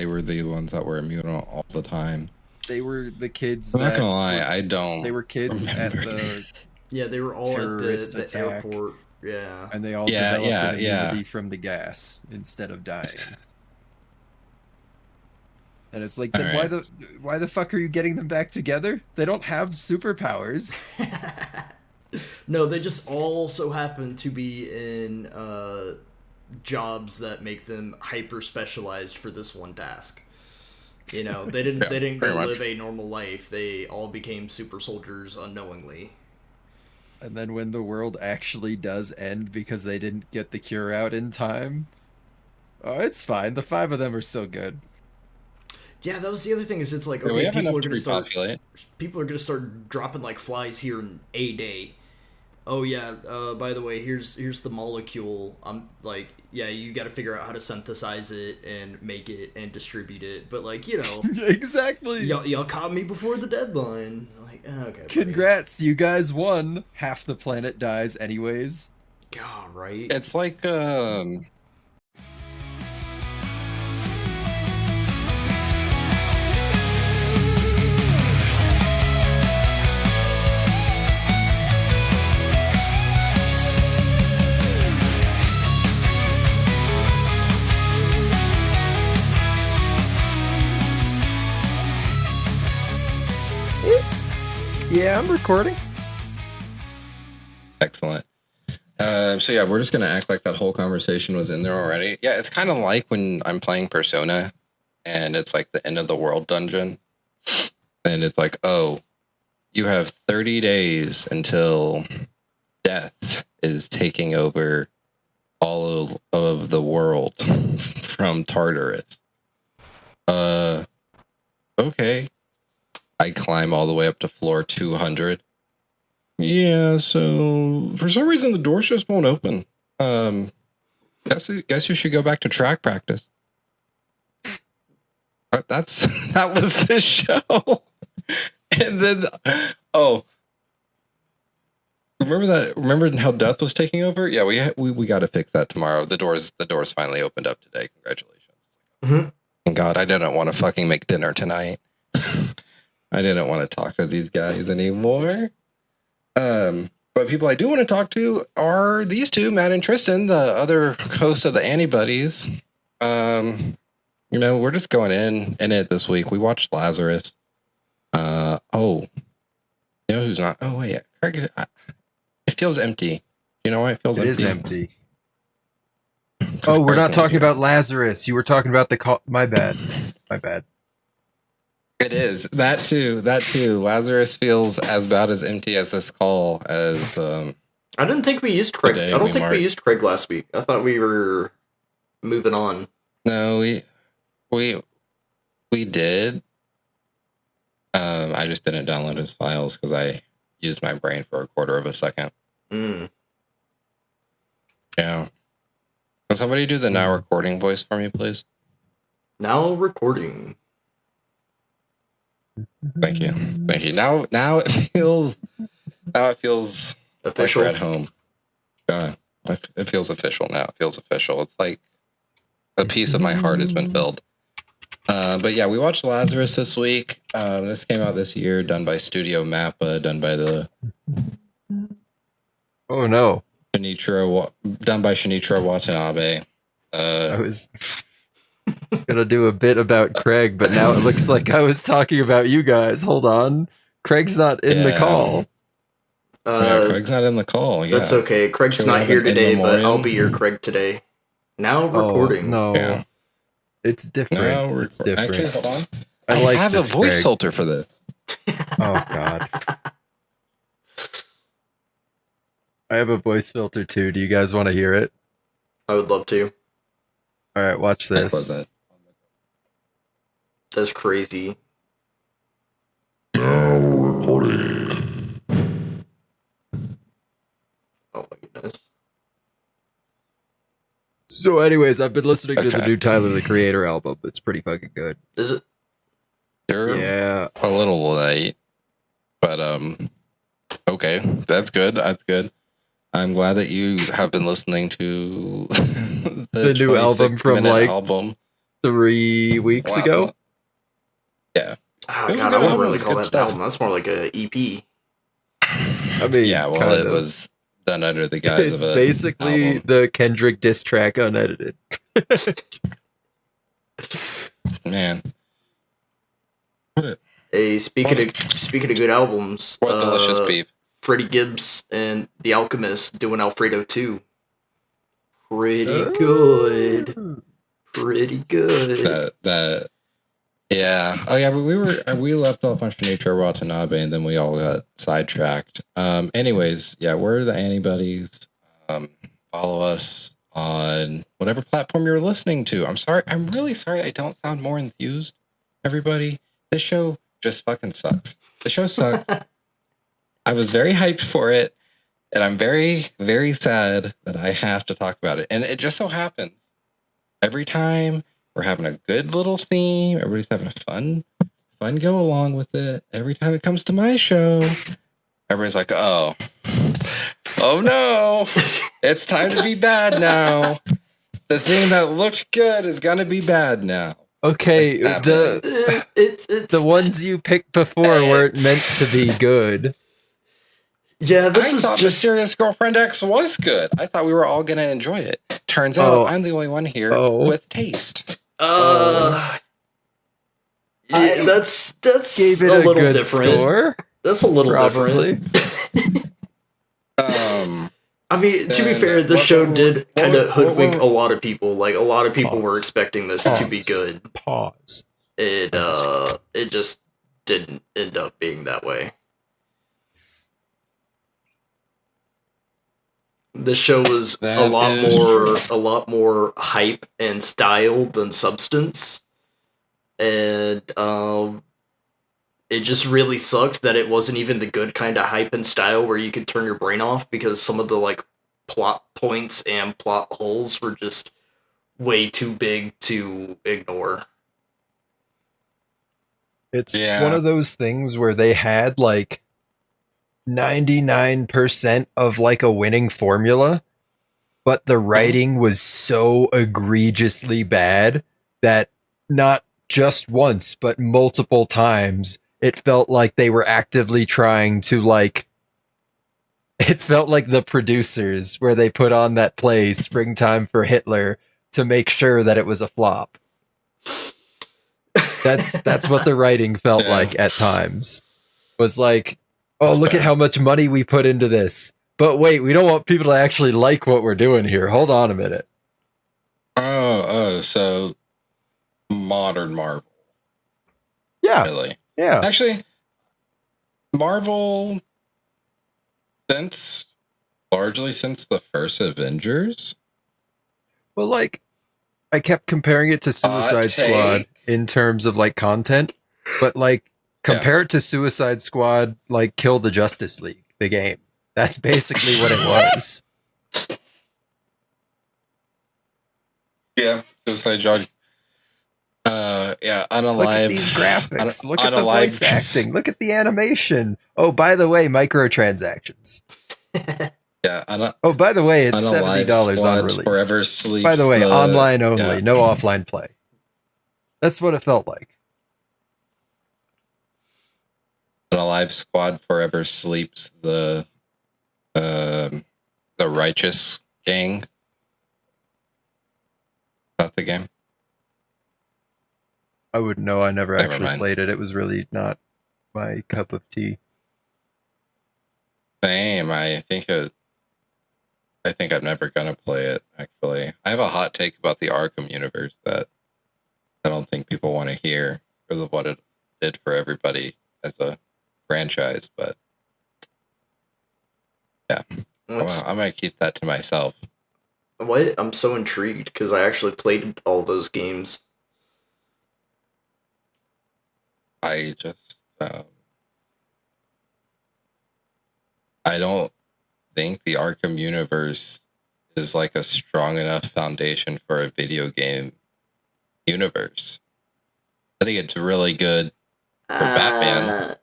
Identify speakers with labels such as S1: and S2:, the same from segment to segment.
S1: They were the ones that were immune all the time.
S2: They were the kids.
S1: I'm not gonna lie, I don't.
S2: They were kids at
S1: remember.
S2: the
S3: Yeah, they were all at
S2: terrorist
S3: the
S2: attack,
S3: airport. Yeah.
S2: and they all
S1: Yeah,
S2: developed an
S1: yeah.
S2: immunity from the gas instead of dying. And it's like, then
S1: Alright.
S2: why the fuck are you getting them back together? They don't have superpowers.
S3: No, they just all so happen to be in jobs that make them hyper specialized for this one task. You know, they didn't
S1: Yeah,
S3: they didn't go
S1: pretty much.
S3: live a normal life. They all became super soldiers unknowingly.
S2: And then when the world actually does end because they didn't get the cure out in time, oh, it's fine. The 5 of them are still good.
S3: Yeah, that was the other thing. Is it's like,
S1: Yeah, we
S3: okay,
S1: have enough to repopulate.
S3: people are gonna start dropping like flies here in a day. Oh yeah, by the way, here's the molecule. I'm like, yeah, you got to figure out how to synthesize it and make it and distribute it. But like, you know,
S2: Exactly.
S3: y'all caught me before the deadline. Like, okay, buddy.
S2: Congrats, you guys won. Half the planet dies anyways.
S3: God, right?
S1: It's like
S2: Yeah, I'm recording.
S1: excellent. So yeah, we're just gonna act like that whole conversation was in there already. Yeah, it's kind of like when I'm playing Persona, and it's like the end of the world dungeon, and it's like, oh, you have 30 days until death is taking over all of the world from Tartarus. Okay. I climb all the way up to floor 200. Yeah, so for some reason the doors just won't open. Guess you should go back to track practice. That was this show. And then remember how death was taking over? Yeah, we got to fix that tomorrow. The doors finally opened up today. Congratulations.
S3: Mm-hmm.
S1: And God, I didn't want to fucking make dinner tonight. I didn't want to talk to these guys anymore. But people I do want to talk to are these two, Matt and Tristan, the other hosts of the Antibodies. You know, we're just going in it this week. We watched Lazurass. You know who's not? Oh wait, Craig. It feels empty. You know why it feels empty?
S2: It is empty. Oh, we're not talking about Lazurass. You were talking about the call. My bad. My bad.
S1: It is that too. Lazurass feels as bad as empty as this call as.
S3: I didn't think we used Craig. I don't think we used Craig last week. I thought we were moving on.
S1: No, we did. I just didn't download his files because I used my brain for a quarter of a second.
S3: Mm.
S1: Yeah. Can somebody do the now recording voice for me, please?
S3: Now recording.
S1: Thank you. Now it feels
S3: official.
S1: like we're at home. God, it feels official now. It feels official. It's like a piece of my heart has been filled. But yeah, we watched Lazurass this week. This came out this year, done by Studio Mappa, done by the
S2: Oh no.
S1: done by Shinichiro Watanabe.
S2: I was gonna do a bit about Craig, but now it looks like I was talking about you guys. Hold on. Craig's not in the call.
S1: Craig's not in the call. Yeah.
S3: That's okay. Craig's not here today, but I'll be your Craig today. Now recording.
S2: No.
S1: Yeah.
S2: It's different. It's different.
S1: Actually, hold on.
S2: I
S1: have a voice
S2: Craig.
S1: filter for this.
S2: Oh God. I have a voice filter too. Do you guys want to hear it?
S3: I would love to.
S2: All right, watch this.
S3: That's crazy.
S1: Now recording.
S3: Oh my goodness.
S2: So anyways, I've been listening to the new Tyler, the Creator album. It's pretty fucking good.
S3: Is it?
S2: Yeah.
S1: A little late. But okay. That's good. That's good. I'm glad that you have been listening to
S2: the new album from like
S1: album
S2: 3 weeks
S1: Wow.
S2: ago.
S1: Yeah.
S3: Oh,
S1: It was a
S3: God,
S1: good
S3: I wouldn't
S1: album,
S3: really
S1: it's
S3: call
S1: good
S3: that
S1: stuff.
S3: an album. That's more like a E EP.
S2: I mean,
S1: Yeah, well,
S2: kind
S1: it
S2: of.
S1: was done under the guise
S2: It's
S1: of a
S2: basically
S1: album.
S2: the Kendrick diss track unedited.
S1: Man.
S3: Hey, speaking of good albums,
S1: What delicious beef.
S3: Freddie Gibbs and The Alchemist doing Alfredo 2. Pretty
S2: Oh.
S3: good. Pretty good.
S1: That yeah. Oh yeah, but we left off on Shinichiro Watanabe and then we all got sidetracked. Anyways, yeah, we're the Antibodies. Follow us on whatever platform you're listening to. I'm really sorry I don't sound more enthused, everybody. This show just fucking sucks. The show sucks. I was very hyped for it, and I'm very, very sad that I have to talk about it. And it just so happens every time we're having a good little theme, everybody's having a fun go along with it. Every time it comes to my show, everybody's like, oh no, it's time to be bad now. The thing that looked good is gonna be bad now.
S2: Okay, the ones you picked before weren't meant to be good.
S3: Yeah, this
S1: I
S3: is
S1: thought
S3: just...
S1: Mysterious Girlfriend X was good. I thought we were all gonna enjoy it. Turns out I'm the only one here with taste.
S3: Yeah, that's
S2: Gave it
S3: a little
S2: good
S3: different.
S2: Score,
S3: that's a little
S2: probably.
S3: different. I mean, to be fair, the show did kind of hoodwink a lot of people. Like, a lot of people were expecting this to be good. It just didn't end up being that way. The show was a lot more hype and style than substance, and it just really sucked that it wasn't even the good kind of hype and style where you could turn your brain off, because some of the like plot points and plot holes were just way too big to ignore.
S2: It's one of those things where they had like 99% of like a winning formula, but the writing was so egregiously bad that not just once, but multiple times, it felt like they were actively trying to like, it felt like the producers where they put on that play Springtime for Hitler to make sure that it was a flop. That's what the writing felt like at times. Was like, oh, look at how much money we put into this. But wait, we don't want people to actually like what we're doing here. Hold on a minute.
S1: So modern Marvel.
S2: Yeah.
S1: Really?
S2: Yeah.
S1: Actually, Marvel largely since the first Avengers.
S2: Well, like, I kept comparing it to Suicide Squad in terms of like content, but like compare it to Suicide Squad, like Kill the Justice League, the game. That's basically what it was.
S1: Yeah, Suicide Squad. Unalive.
S2: Look at these graphics. Look at the voice acting. Look at the animation. Oh, by the way, microtransactions. Oh, by the way, it's $70 on release.
S1: Forever sleeps.
S2: By the way, online only, no offline play. That's what it felt like.
S1: Unalive Squad forever sleeps the Righteous Gang. About the game.
S2: I wouldn't know. I never actually played it. It was really not my cup of tea.
S1: Same. I think I'm never gonna play it. Actually, I have a hot take about the Arkham universe that I don't think people want to hear because of what it did for everybody as a franchise. But yeah, well, I might keep that to myself.
S3: What? I'm so intrigued because I actually played all those games.
S1: I just I don't think the Arkham universe is like a strong enough foundation for a video game universe. I think it's really good for Batman.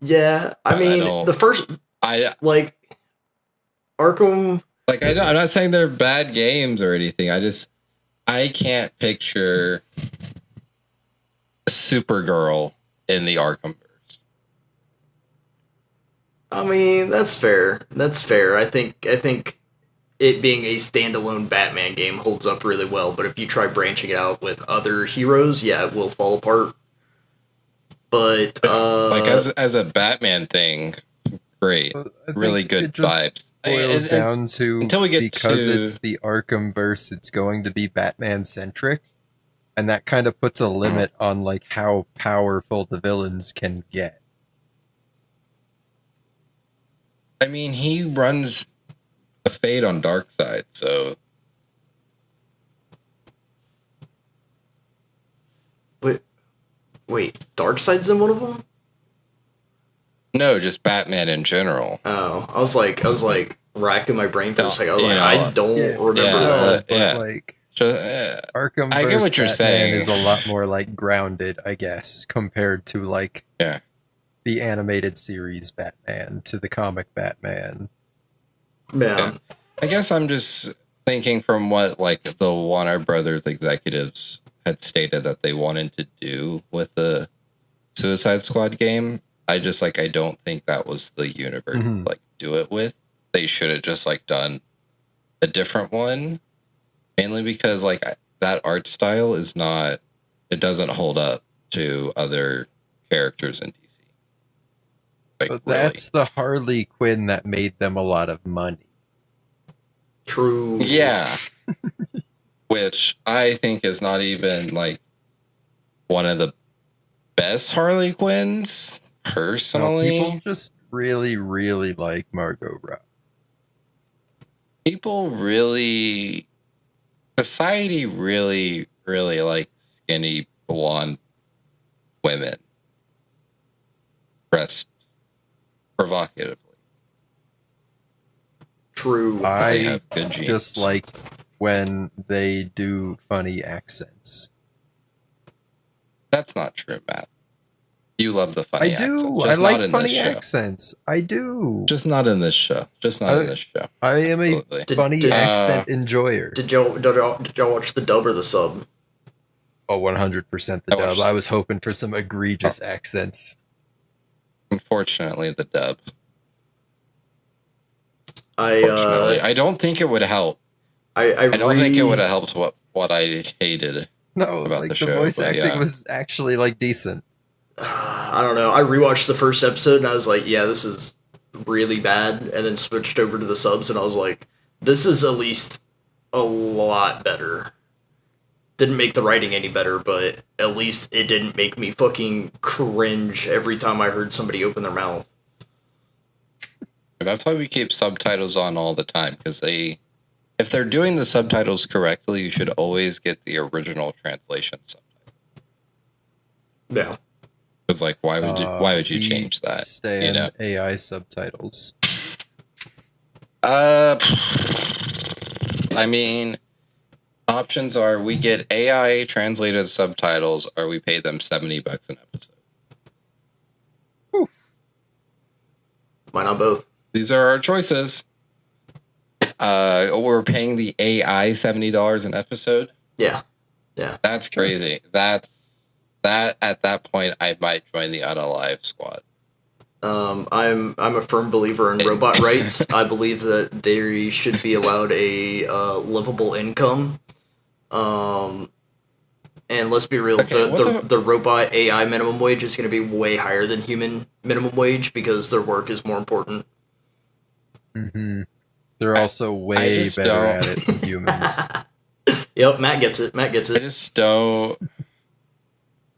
S3: Yeah, I mean, the first, like, Arkham...
S1: Like, I'm not saying they're bad games or anything. I I can't picture Supergirl in the Arkhamverse.
S3: I mean, that's fair. That's fair. I think it being a standalone Batman game holds up really well, but if you try branching it out with other heroes, yeah, it will fall apart. But
S1: like as a Batman thing, great, really good vibes.
S2: Boils down to
S1: until we get
S2: because
S1: to...
S2: it's the Arkhamverse, it's going to be Batman centric, and that kind of puts a limit on like how powerful the villains can get.
S1: I mean, he runs the Fate on Darkseid, so...
S3: Wait, Darkseid's in one of them?
S1: No, just Batman in general.
S3: Oh, I was like racking my brain for a second. I was like, I don't remember that.
S2: Like,
S1: Just,
S2: Arkhamverse
S1: I get what you're
S2: Batman
S1: saying.
S2: is a lot more like grounded, I guess, compared to like the animated series Batman to the comic Batman.
S3: Yeah.
S1: I guess I'm just thinking from what like the Warner Brothers executives had stated that they wanted to do with the Suicide Squad game. I just like I don't think that was the universe to, like do it with. They should have just like done a different one, mainly because like that art style is not, it doesn't hold up to other characters in DC. Like,
S2: but that's the Harley Quinn that made them a lot of money.
S3: True.
S1: Yeah. Which I think is not even like one of the best Harley Quinns personally.
S2: No, people just really, really like Margot Robbie.
S1: People really, society really, really like skinny blonde women dressed provocatively.
S3: True.
S2: I
S1: have good genes.
S2: Just like when they do funny accents.
S1: That's not true, Matt. You love the funny accents.
S2: I do. I like funny accents. I do.
S1: Just not in this show. Just not in this show.
S2: I am a funny accent enjoyer.
S3: Did y'all watch the dub or the sub?
S2: Oh, 100% the dub. I was hoping for some egregious accents.
S1: Unfortunately, the dub. I don't think it would help. I don't think it would have helped what I hated about
S2: like
S1: the show.
S2: The voice acting was actually like decent.
S3: I don't know. I rewatched the first episode and I was like, yeah, this is really bad. And then switched over to the subs and I was like, this is at least a lot better. Didn't make the writing any better, but at least it didn't make me fucking cringe every time I heard somebody open their mouth.
S1: That's why we keep subtitles on all the time, because if they're doing the subtitles correctly, you should always get the original translation subtitle.
S3: Yeah.
S1: Because like, why would you change that?
S2: You know, AI subtitles.
S1: I mean, options are we get AI translated subtitles, or we pay them $70 an episode.
S3: Oof. Why not both?
S1: These are our choices. We're paying the AI $70 an episode.
S3: Yeah. Yeah.
S1: That's crazy. That at that point I might join the Unalive squad.
S3: I'm a firm believer in robot rights. I believe that they should be allowed a livable income. And let's be real, the robot AI minimum wage is going to be way higher than human minimum wage because their work is more important.
S2: Mm-hmm. They're also way better at it than humans.
S3: Yep, Matt gets it. I
S1: just don't.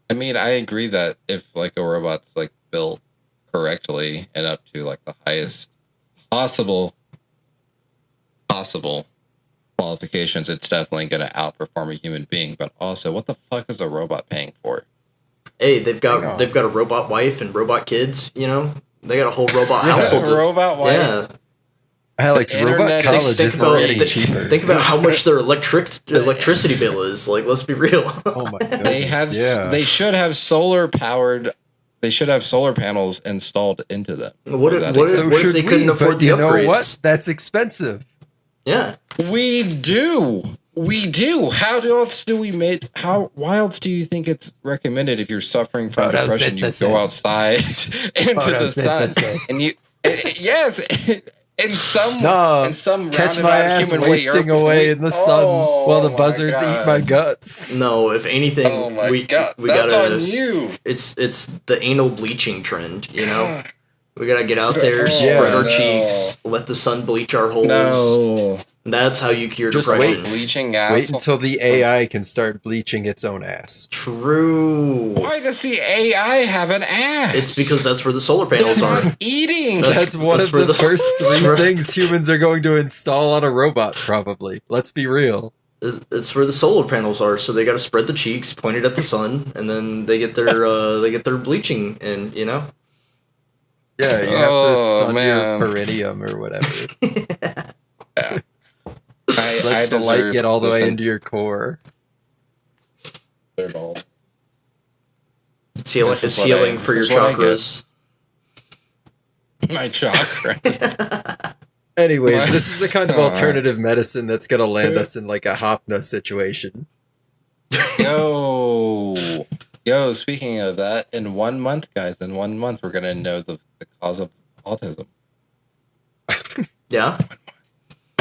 S1: I mean, I agree that if like a robot's like built correctly and up to like the highest possible qualifications, it's definitely going to outperform a human being. But also, what the fuck is a robot paying for?
S3: Hey, they've got a robot wife and robot kids. You know, they got a whole robot household.
S1: Robot wife.
S3: Yeah.
S2: Alex, robot college is getting cheaper.
S3: Think about how much their electricity bill is. Like, let's be real.
S2: Oh my goodness.
S1: They should have solar powered. They should have solar panels installed into them.
S3: What if they couldn't afford the upgrades?
S2: You know what? That's expensive.
S3: Yeah.
S1: We do. We do. Why else do you think it's recommended if you're suffering from depression? You go outside into the sun, and you yes, in some
S2: catch my
S1: roundabout
S2: ass
S1: human way,
S2: wasting away in the sun while the buzzards eat my guts.
S3: No, if anything,
S1: oh my
S3: we
S1: God, that's
S3: gotta.
S1: on you.
S3: It's the anal bleaching trend, you know. We gotta get out there, spread our cheeks, let the sun bleach our holes.
S1: No.
S3: That's how you cure
S2: Just
S3: depression.
S1: Bleaching ass.
S2: Wait until the AI can start bleaching its own ass.
S3: True.
S1: Why does the AI have an ass?
S3: It's because that's where the solar panels are.
S1: Eating.
S2: That's one of the first 3 things humans are going to install on a robot, probably. Let's be real.
S3: It's where the solar panels are, so they got to spread the cheeks, point it at the sun, and then they get their bleaching in, you know.
S2: Yeah, you have to sun your perineum or whatever.
S1: Yeah.
S2: Let the light get all the way into your core.
S3: It's healing for your chakras.
S1: My chakras.
S2: Anyways, this is the kind of alternative medicine that's gonna land us in like a Hopna situation.
S1: Yo, speaking of that, in 1 month, guys, we're gonna know the cause of autism.
S3: Yeah?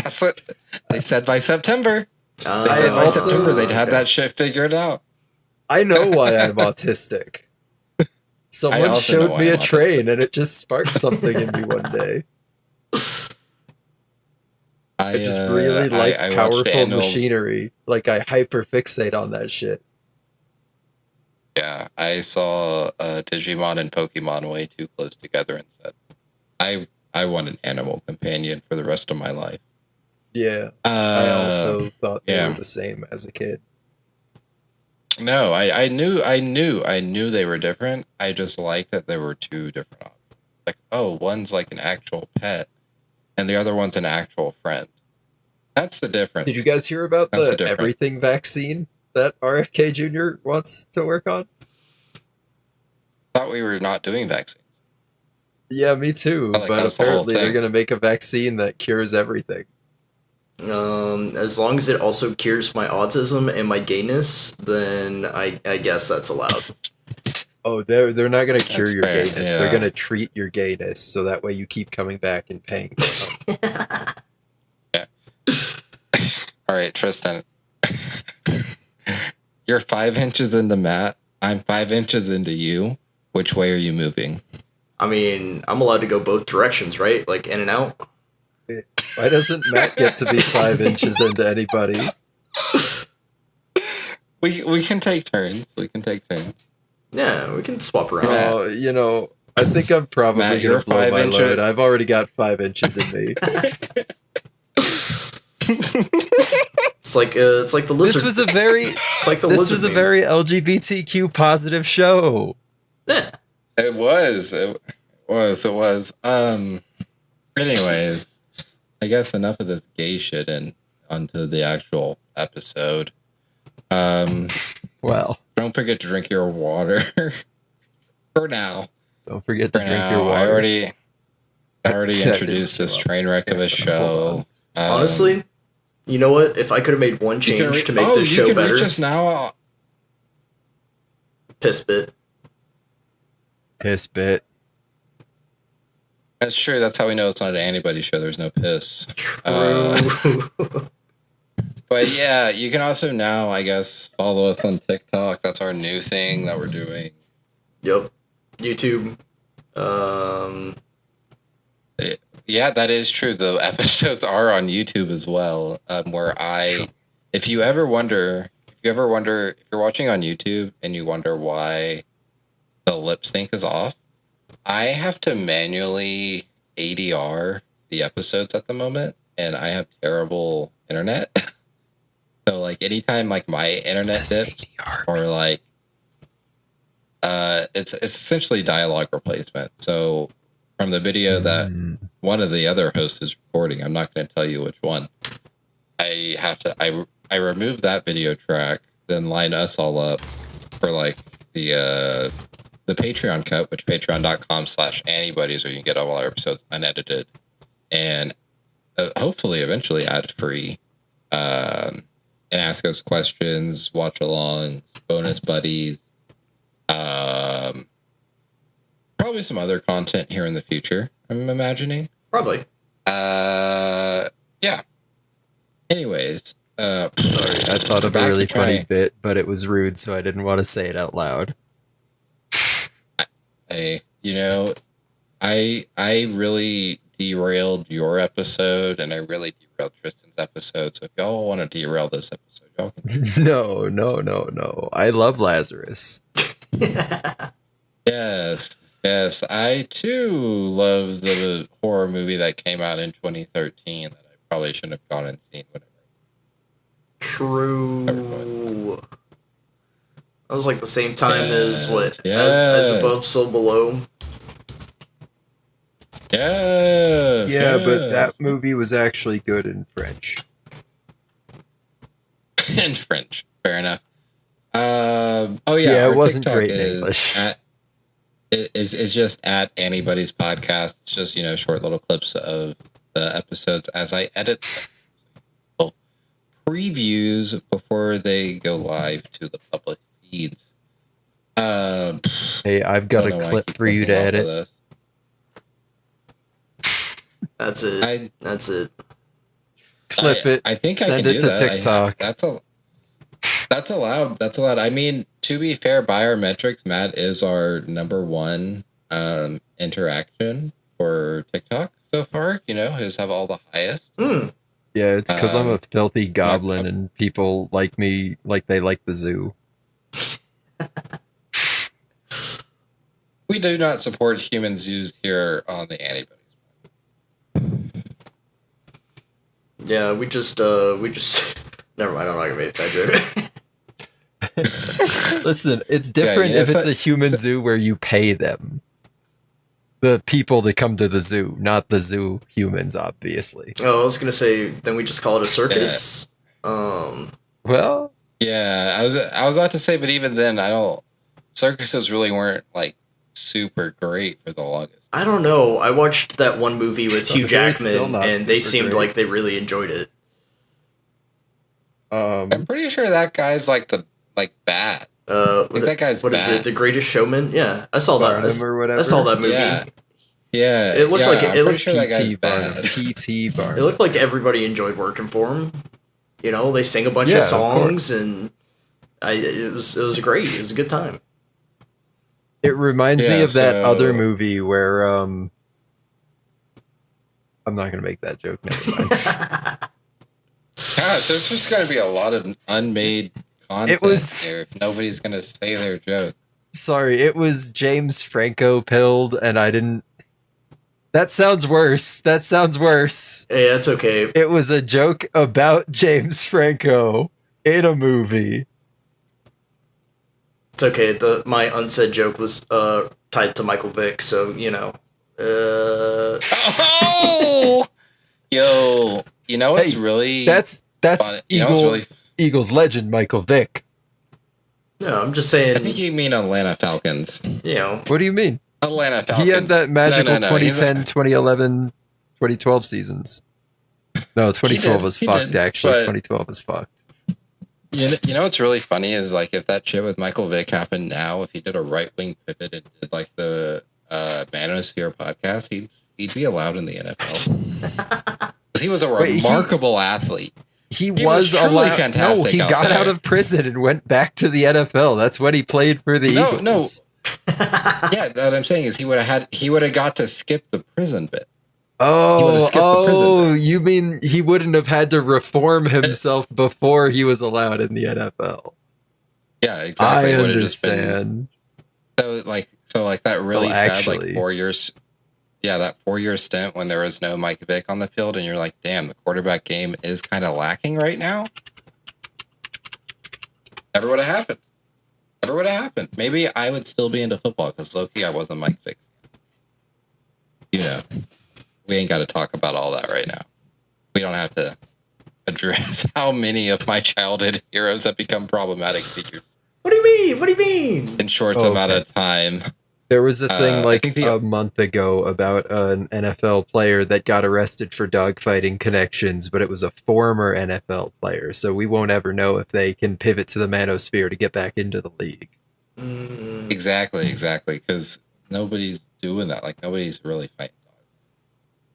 S1: That's what they said by September.
S2: September
S1: they'd have that shit figured out.
S2: I know why I'm autistic. Someone showed me a train and it just sparked something in me one day. I just really like powerful machinery. Like, I hyperfixate on that shit.
S1: Yeah, I saw Digimon and Pokemon way too close together and said, I want an animal companion for the rest of my life.
S2: Yeah, I also thought they were the same as a kid.
S1: No, I knew they were different. I just like that there were 2 different options. Like, oh, one's like an actual pet, and the other one's an actual friend. That's the difference.
S2: Did you guys hear about the everything vaccine that RFK Jr. wants to work on?
S1: I thought we were not doing vaccines.
S2: Yeah, me too. But apparently they're going to make a vaccine that cures everything.
S3: As long as it also cures my autism and my gayness, then I guess that's allowed.
S2: Oh, they're not going to cure your gayness. Yeah. They're going to treat your gayness, so that way you keep coming back and paying for them.
S1: Yeah. All right, Tristan. You're 5 inches into Matt. I'm 5 inches into you. Which way are you moving?
S3: I mean, I'm allowed to go both directions, right? Like in and out.
S2: Why doesn't Matt get to be 5 inches into anybody?
S1: We can take turns.
S3: Yeah, we can swap around.
S2: Oh, you know, I think I'm probably going to blow my load. I've already got 5 inches in me.
S3: It's like the lizard.
S2: This was a very LGBTQ positive show.
S3: Yeah.
S1: It was. Anyways, I guess enough of this gay shit and onto the actual episode.
S2: Well,
S1: don't forget to drink your water. For now.
S2: Don't forget to drink your water.
S1: I already introduced this train wreck of a show.
S3: Honestly, you know what? If I could have made one change to make this show better.
S1: Reach us now.
S3: Piss bit.
S1: That's true. That's how we know it's not an anybody show. There's no piss. But yeah, you can also now, I guess, follow us on TikTok. That's our new thing that we're doing.
S3: Yep. YouTube.
S1: Yeah, that is true. The episodes are on YouTube as well. If you're watching on YouTube and you wonder why the lip sync is off, I have to manually ADR the episodes at the moment, and I have terrible internet. So like anytime like my internet dips or like it's essentially dialogue replacement. So from the video that one of the other hosts is recording, I'm not going to tell you which one. I remove that video track, then line us all up for like the Patreon cut, which patreon.com/antibodies, where you can get all our episodes unedited and hopefully eventually ad free. and ask us questions, watch alongs, bonus buddies, probably some other content here in the future, I'm imagining.
S3: Probably.
S1: Yeah. Anyways,
S2: sorry, I thought of a really funny bit, but it was rude, so I didn't want to say it out loud.
S1: Hey, you know, I really derailed your episode, and I really derailed Tristan's episode. So if y'all want to derail this episode, y'all can.
S2: No. I love Lazurass.
S1: Yes. I too love the horror movie that came out in 2013 that I probably shouldn't have gone and seen. Whatever.
S3: True. That was like the same time as what?
S1: Yes.
S3: As above, so below.
S1: Yes.
S2: Yeah, but that movie was actually good in French.
S1: In French, fair enough. It
S2: wasn't
S1: TikTok
S2: great in English.
S1: It's just at Anybody's Podcast. It's just, short little clips of the episodes as I edit them. Previews before they go live to the public feeds.
S2: Hey, I've got a clip for you to edit.
S3: That's it. That's it.
S2: Clip it.
S1: I think
S2: send
S1: I can
S2: it
S1: do
S2: to
S1: that.
S2: TikTok.
S1: That's allowed. That's allowed. I mean, to be fair, by our metrics, Matt is our number one interaction for TikTok so far. His have all the highest.
S3: Mm.
S2: Yeah, it's because I'm a filthy goblin and people like me like they like the zoo.
S1: We do not support human zoos here on the Anybody's.
S3: Yeah, we just never mind, I'm not gonna make that joke.
S2: Listen, it's different if it's a human zoo where you pay them. The people that come to the zoo, not the zoo humans, obviously.
S3: Oh, I was gonna say, then we just call it a circus.
S2: Well,
S1: yeah, I was about to say, but even then, circuses really weren't like super great for the longest.
S3: I don't know. I watched that one movie with Hugh Jackman, and they seemed like they really enjoyed it.
S1: I'm pretty sure that guy's like bad. That guy's
S3: what
S1: bad.
S3: Is it? The Greatest Showman? Yeah, I saw that. I saw that movie.
S1: Yeah.
S3: It looked like
S1: it looked sure that guy's bad.
S2: PT Bar.
S3: It looked like everybody enjoyed working for him. They sang a bunch of songs, and it was great. It was a good time.
S2: It reminds me of that other movie where I'm not gonna make that joke. Never mind.
S1: Gosh, there's just gonna be a lot of unmade content here if nobody's gonna say their joke.
S2: Sorry, it was James Franco pilled, and I didn't. That sounds worse. Hey,
S3: that's okay.
S2: It was a joke about James Franco in a movie.
S3: It's okay. My unsaid joke was tied to Michael Vick, so
S1: Oh! Yo, it's really
S2: that's Eagles legend Michael Vick.
S3: No, I'm just saying.
S1: I think you mean Atlanta Falcons.
S2: What do you mean?
S1: Atlanta Falcons.
S2: He had that magical 2010, 2011, 2012 seasons. No, 2012 was fucked, actually. 2012 was fucked.
S1: You know what's really funny is like if that shit with Michael Vick happened now, if he did a right-wing pivot and did like the Manosphere podcast, he'd be allowed in the NFL. He was a remarkable athlete.
S2: He was allowed.
S1: Fantastic.
S2: No, he got out of prison and went back to the NFL. That's when he played for the Eagles.
S1: No. Yeah, what I'm saying is he would have got to skip the prison bit.
S2: You mean he wouldn't have had to reform himself before he was allowed in the NFL?
S1: Yeah, exactly.
S2: I understand.
S1: So that really sad, like 4 years. Yeah, that 4-year stint when there was no Mike Vick on the field, and you're like, damn, the quarterback game is kind of lacking right now. Never would have happened. Maybe I would still be into football because low-key I wasn't Mike Vick. We ain't got to talk about all that right now. We don't have to address how many of my childhood heroes have become problematic figures.
S3: What do you mean?
S1: In short amount of time.
S2: There was a thing
S1: I think
S2: a month ago about an NFL player that got arrested for dogfighting connections, but it was a former NFL player, so we won't ever know if they can pivot to the manosphere to get back into the league.
S1: Exactly, because nobody's doing that. Like, nobody's really fighting dogs.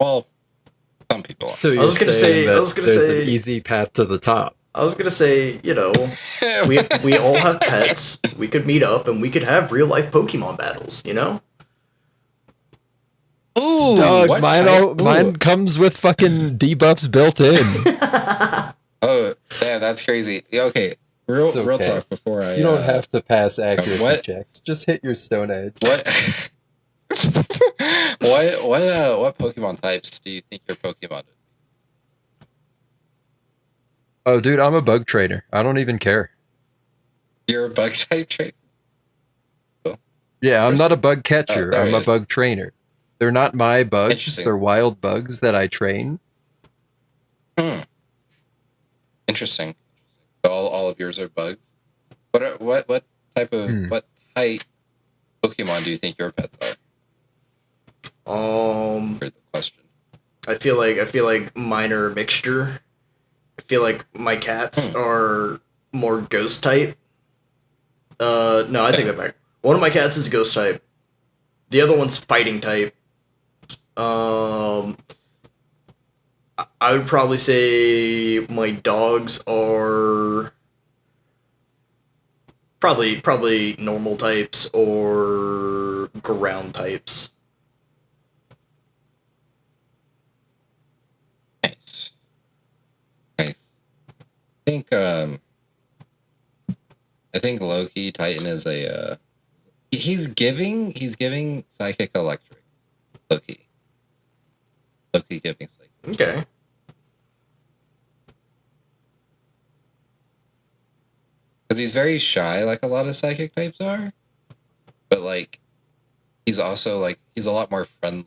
S1: Well, some people are.
S2: So you're saying that there's an easy path to the top.
S3: I was gonna say, you know, we all have pets. We could meet up and we could have real life Pokemon battles. You know?
S2: Ooh, dog, mine comes with fucking debuffs built in.
S1: Oh, yeah, that's crazy. Okay, real talk before I.
S2: You don't have to pass accuracy checks. Just hit your Stone Edge.
S1: What? what Pokemon types do you think your Pokemon is?
S2: Oh, dude, I'm a bug trainer. I don't even care.
S1: You're a bug type trainer?
S2: Oh. Yeah, I'm not a bug catcher. I'm a bug trainer. They're not my bugs. They're wild bugs that I train.
S1: Interesting. So all of yours are bugs. What type Pokemon do you think your pets are? Here's the question.
S3: I feel like mine are a mixture. I feel like my cats are more ghost type. No, I take that back. One of my cats is ghost type. The other one's fighting type. I would probably say my dogs are probably normal types or ground types.
S1: Nice. I think Loki Titan is a he's giving psychic electric. Loki giving psychic.
S3: Okay.
S1: Because he's very shy, like a lot of psychic types are, but like he's also like he's a lot more friendly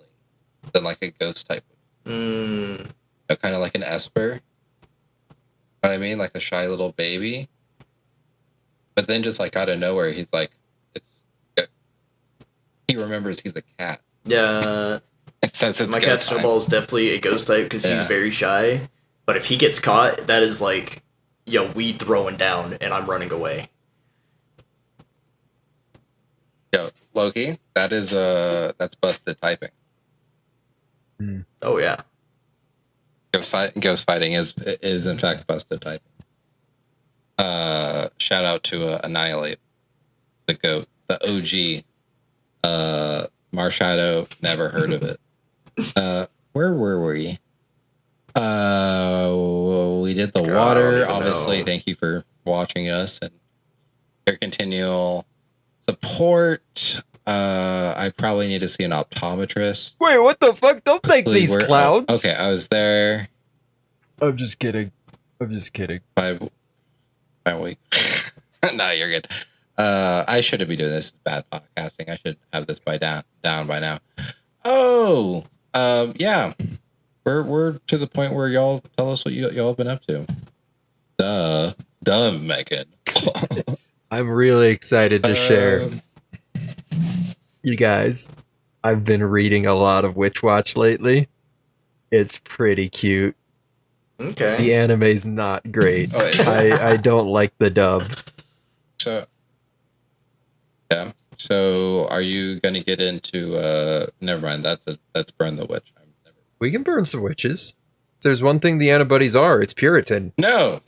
S1: than like a ghost type. You know, kind of like an Esper. What I mean, like a shy little baby. But then just like out of nowhere, he's like, he remembers he's a cat.
S3: Yeah.
S1: It says it's
S3: my cat Snowball is definitely a ghost type because he's very shy. But if he gets caught, that is like, yo, we throwing down and I'm running away.
S1: Yo, Loki, that's busted typing.
S3: Oh yeah.
S1: Ghost fighting is in fact busted typing. Shout out to Annihilate, the GOAT, the OG. Marshadow, never heard of it. Where were we? We did the water. Obviously, thank you for watching us and your continual support. I probably need to see an optometrist.
S2: Wait, what the fuck? Don't take these clouds.
S1: Okay, I was there.
S2: I'm just kidding.
S1: 5 weeks. No, you're good. I shouldn't be doing this. Bad podcasting. I should have this down by now. Oh, yeah. We're to the point where y'all tell us what y'all been up to. Duh, Megan.
S2: I'm really excited to share. You guys, I've been reading a lot of Witch Watch lately. It's pretty cute.
S3: Okay.
S2: The anime's not great. I don't like the dub.
S1: So, yeah. So, are you gonna get into? Never mind. That's Burn the Witch.
S2: We can burn some witches. If there's one thing the antibodies are, it's Puritan.
S1: No.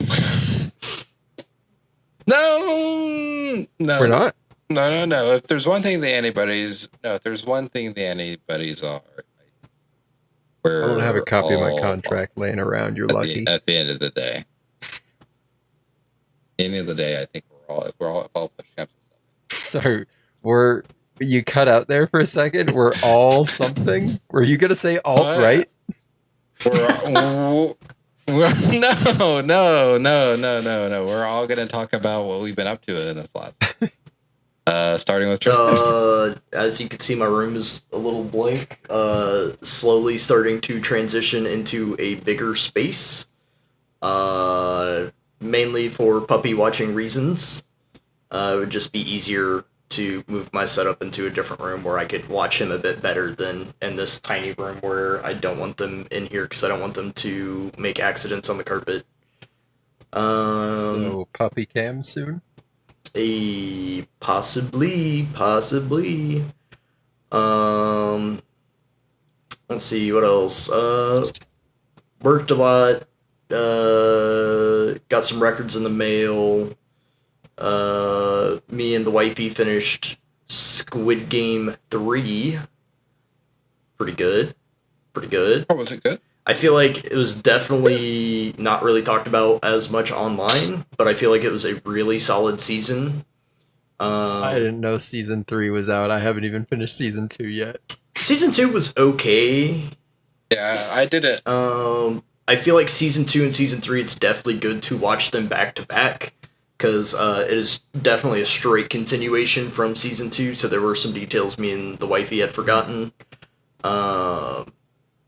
S1: No.
S2: We're not.
S1: No. If there's one thing the antibodies are,
S2: I don't have a copy of my contract laying around. You're lucky.
S1: At the end of the day. I think we're all pushing up.
S2: So you cut out there for a second. We're all something. Were you gonna say alt right?
S1: No. We're all gonna talk about what we've been up to in this last. Starting with Tristan.
S3: As you can see, my room is a little blank. Slowly starting to transition into a bigger space. Mainly for puppy watching reasons. It would just be easier to move my setup into a different room where I could watch him a bit better than in this tiny room where I don't want them in here because I don't want them to make accidents on the carpet.
S2: So puppy cam soon?
S3: Possibly. Let's see what else. Worked a lot. Got some records in the mail. Me and the wifey finished Squid Game 3. Pretty good.
S1: Oh, was it good?
S3: I feel like it was definitely not really talked about as much online, but I feel like it was a really solid season.
S2: I didn't know season 3 was out. I haven't even finished season 2 yet.
S3: Season 2 was okay.
S1: Yeah, I did it.
S3: I feel like season 2 and season 3, it's definitely good to watch them back to back, because it is definitely a straight continuation from season 2, so there were some details me and the wifey had forgotten.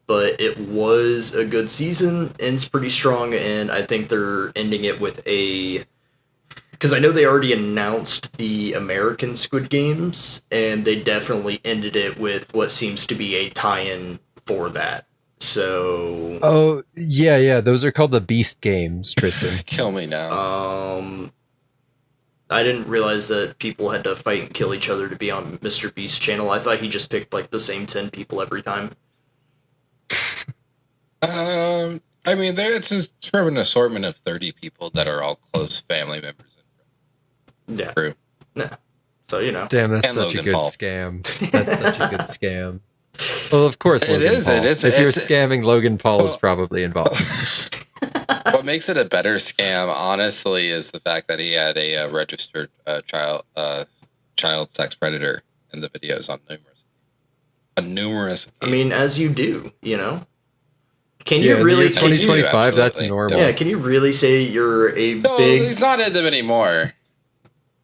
S3: But it was a good season, ends pretty strong, and I think they're ending it with a... Because I know they already announced the American Squid Games, and they definitely ended it with what seems to be a tie-in for that. So...
S2: Oh, yeah, those are called the Beast Games, Tristan.
S1: Kill me now.
S3: I didn't realize that people had to fight and kill each other to be on Mr. Beast's channel. I thought he just picked, like, the same 10 people every time.
S1: I mean, it's from an assortment of 30 people that are all close family members.
S3: Yeah.
S1: True.
S3: Yeah. So, you know.
S2: Damn, that's
S1: And
S2: such
S1: Logan
S2: a good
S1: Paul.
S2: scam. That's such a good scam. Well, of course, Logan
S1: is,
S2: Paul.
S1: it is,
S2: If you're
S1: it's-
S2: scamming, Logan Paul is probably involved.
S1: What makes it a better scam, honestly, is the fact that he had a registered child sex predator in the videos on numerous.
S3: I mean, as you do, you know? Can
S2: Yeah,
S3: you really...
S2: in the year 2025, that's
S1: Absolutely.
S2: normal.
S3: Yeah, can you really say you're a
S1: No,
S3: big...
S1: he's not in them anymore.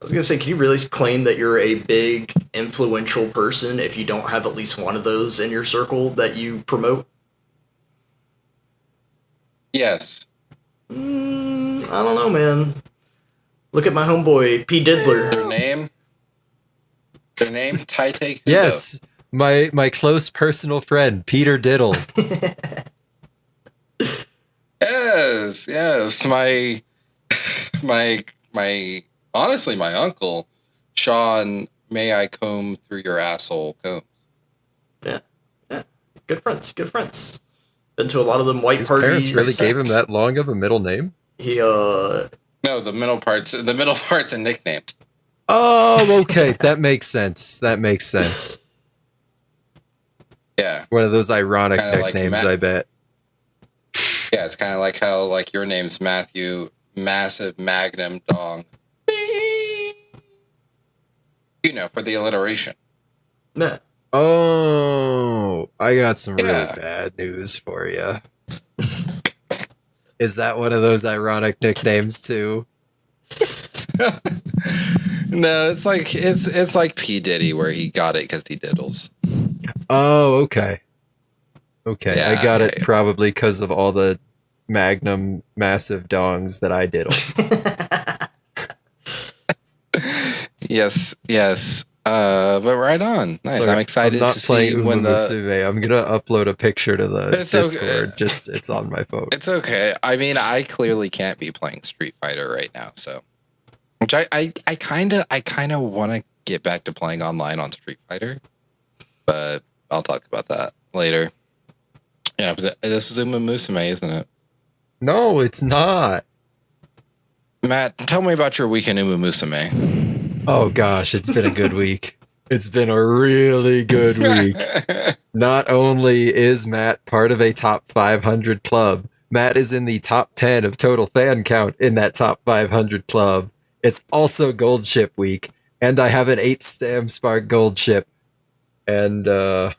S3: I was gonna say, can you really claim that you're a big, influential person if you don't have at least one of those in your circle that you promote?
S1: Yes.
S3: I don't know, man. Look at my homeboy, P. Diddler.
S1: Their name, Taite Kudo.
S2: Yes, my close personal friend, Peter Diddle.
S1: Yes. Honestly, my uncle, Sean, may I comb through your asshole combs.
S3: Yeah. Good friends. Been to a lot of them white
S2: His
S3: parties.
S2: parents really gave him that long of a middle name?
S3: He,
S1: No, the middle part's a nickname.
S2: Oh, okay. That makes sense.
S1: Yeah.
S2: One of those ironic
S1: Kinda like
S2: nicknames,
S1: Matt.
S2: I bet.
S1: Yeah, it's kind of like how, like, your name's Matthew, massive magnum dong. You know, for the alliteration.
S3: Nah.
S2: Oh, I got some really
S1: Yeah.
S2: bad news for you. Is that one of those ironic nicknames too?
S1: No, it's like P. Diddy, where he got it because he diddles.
S2: Oh, okay. Okay,
S1: Yeah,
S2: I got it
S1: okay.
S2: probably because of all the magnum massive dongs that I diddle.
S1: Yes. But right on. Nice.
S2: Sorry,
S1: I'm excited
S2: I'm not
S1: to
S2: playing
S1: see when the.
S2: Musume. I'm gonna upload a picture to the
S1: It's okay.
S2: Discord. Just it's on my phone.
S1: It's okay. I mean, I clearly can't be playing Street Fighter right now, so. Which I kind of want to get back to playing online on Street Fighter, but I'll talk about that later. Yeah, but this is Uma Musume, isn't it?
S2: No, it's not.
S1: Matt, tell me about your weekend Uma Musume.
S2: Oh gosh, it's been a good week. It's been a really good week. Not only is Matt part of a top 500 club, Matt is in the top 10 of total fan count in that top 500 club. It's also Gold Ship week, and I have an 8 Stam Spark Gold Ship. And we're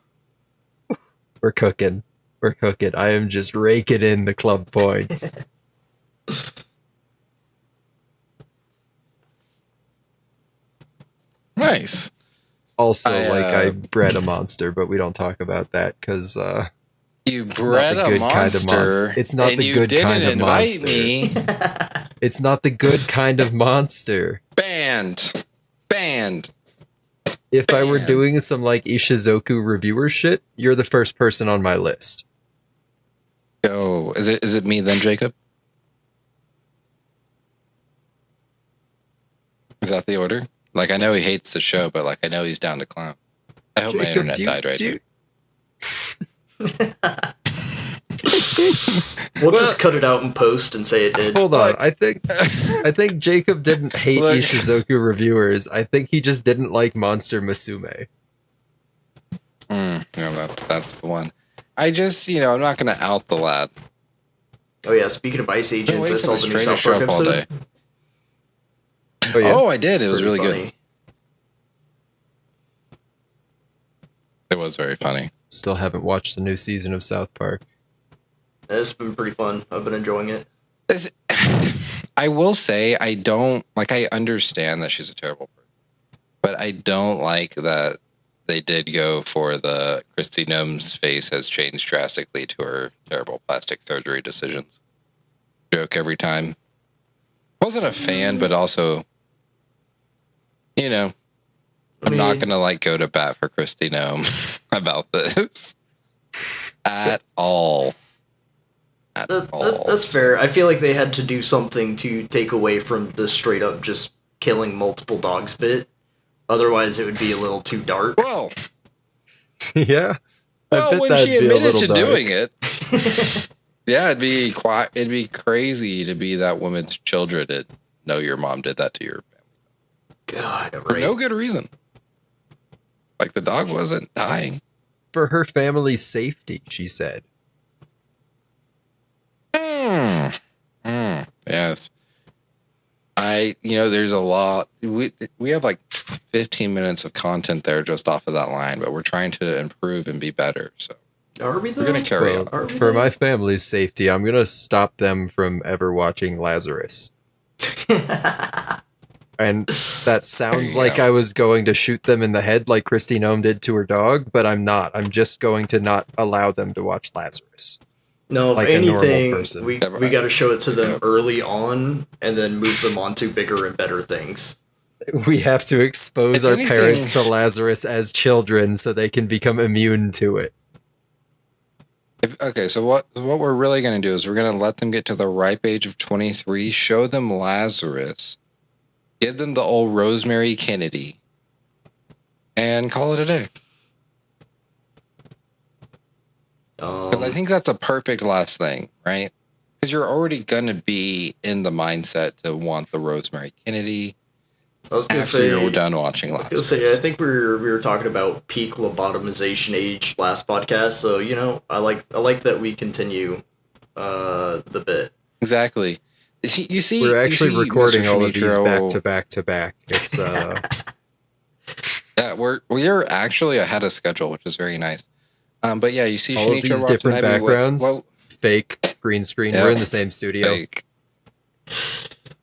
S2: cooking. I am just raking in the club points.
S1: Nice.
S2: Also,
S1: I
S2: I bred a monster, but we don't talk about that because
S1: You
S2: not
S1: bred
S2: the
S1: a
S2: good kind of
S1: monster.
S2: monster. It's not
S1: and
S2: the
S1: you
S2: good
S1: didn't
S2: kind of
S1: invite
S2: monster.
S1: me.
S2: it's not the good kind of monster.
S1: Banned.
S2: If I were
S1: Man.
S2: doing some like Ishizoku reviewer shit, you're the first person on my list.
S1: Oh, is it me then, Jacob? Is that the order? Like, I know he hates the show, but like, I know he's down to clown. I hope my internet died right here.
S3: We'll just cut it out in post and say it did.
S2: Hold on, I think Jacob didn't hate
S1: Look.
S2: Ishizoku reviewers. I think he just didn't like Monster Musume.
S1: That's the one. I just, I'm not going to out the lad.
S3: Oh yeah, speaking of Ice Agents, I saw the new
S1: Trainer
S3: South Park
S1: show up all day.
S3: episode.
S2: Oh, yeah.
S1: Oh, I did. It was really
S3: Pretty
S1: good. It was very funny.
S2: Still haven't watched the new season of South Park.
S3: It's been pretty fun. I've been enjoying it.
S1: I will say, I don't, like, I understand that she's a terrible person, but I don't like that they did go for the Kristi Noem's face has changed drastically to her terrible plastic surgery decisions. Joke every time. Wasn't a fan, but also, I'm not going to, like, go to bat for Kristi Noem about this at all.
S3: That's fair. I feel like they had to do something to take away from the straight up just killing multiple dogs bit. Otherwise, it would be a little too dark.
S1: Well,
S2: Yeah.
S1: when she admitted to doing it, yeah, it'd be crazy to be that woman's children and know your mom did that to your family.
S3: God,
S1: For
S3: right?
S1: no good reason. Like, the dog wasn't dying.
S2: For her family's safety, she said.
S1: Yes. There's a lot. We have like 15 minutes of content there just off of that line, but we're trying to improve and be better. So
S3: Are we though?
S1: we're going to carry on.
S2: Well, for my family's safety, I'm going to stop them from ever watching Lazurass. And that sounds like I was going to shoot them in the head like Kristi Noem did to her dog, but I'm not. I'm just going to not allow them to watch Lazurass.
S3: No, if
S2: like a normal
S3: anything,
S2: person.
S3: we got to show it to them early on, and then move them on to bigger and better things.
S2: We have to expose
S1: If
S2: our
S1: anything-
S2: parents to Lazurass as children so they can become immune to it.
S1: So what we're really going to do is we're going to let them get to the ripe age of 23, show them Lazurass, give them the old Rosemary Kennedy, and call it a day. Because I think that's a perfect last thing, right? Because you're already going to be in the mindset to want the Rosemary Kennedy
S3: I was gonna
S1: after
S3: say,
S1: you're done watching Last
S3: I think we were talking about peak lobotomization age last podcast, so I like that we continue the bit.
S1: Exactly. You see,
S2: We're actually recording
S1: Mr.
S2: all of these
S1: Shinichiro-
S2: back to back to back. It's
S1: Yeah, we're actually ahead of schedule, which is very nice. But yeah, you see
S2: all of
S1: Shinichiro
S2: these different
S1: Watanabe,
S2: backgrounds. Fake green screen.
S1: Yeah.
S2: We're in the same studio.
S1: Fake.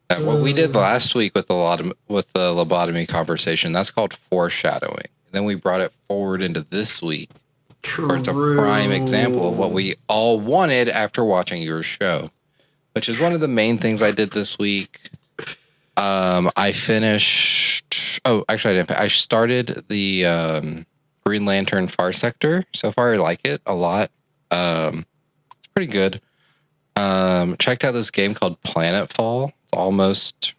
S1: Yeah, what we did last week with the lobotomy conversation, that's called foreshadowing. And then we brought it forward into this week.
S3: True.
S1: Where it's a prime example of what we all wanted after watching your show, which is one of the main things I did this week. I finished. Oh, actually, I didn't. I started the Green Lantern Far Sector. So far, I like it a lot. It's pretty good. Checked out this game called Planetfall. It's almost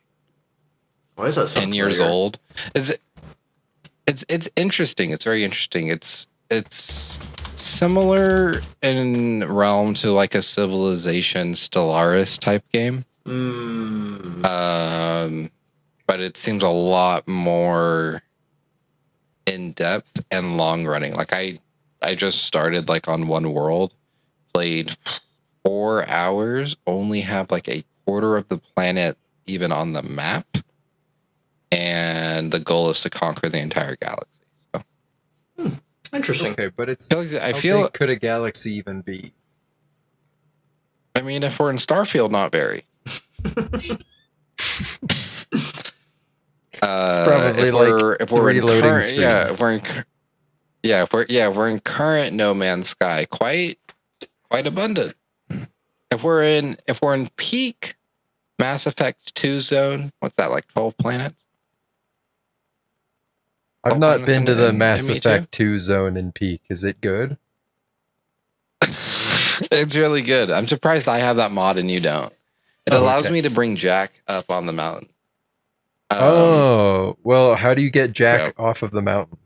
S3: Why is that
S1: 10 years old. It's interesting. It's very interesting. It's similar in realm to like a Civilization Stellaris type game. But it seems a lot more in depth and long running. Like I just started like on one world, played 4 hours, only have like a quarter of the planet even on the map. And the goal is to conquer the entire galaxy. So
S3: Interesting.
S2: Okay, but it's
S1: I
S2: how
S1: feel
S2: big could a galaxy even be?
S1: I mean, if we're in Starfield, not very.
S2: It's probably like 3 loading screens.
S1: If we're in current No Man's Sky, quite abundant. If we're in peak Mass Effect 2 zone, what's that, like 12 planets?
S2: I've not been to the Mass
S1: me
S2: Effect 2 zone in Peak. Is it good?
S1: It's really good. I'm surprised I have that mod and you don't. It allows me to bring Jack up on the mountain.
S2: Well, how do you get Jack off of the mountain?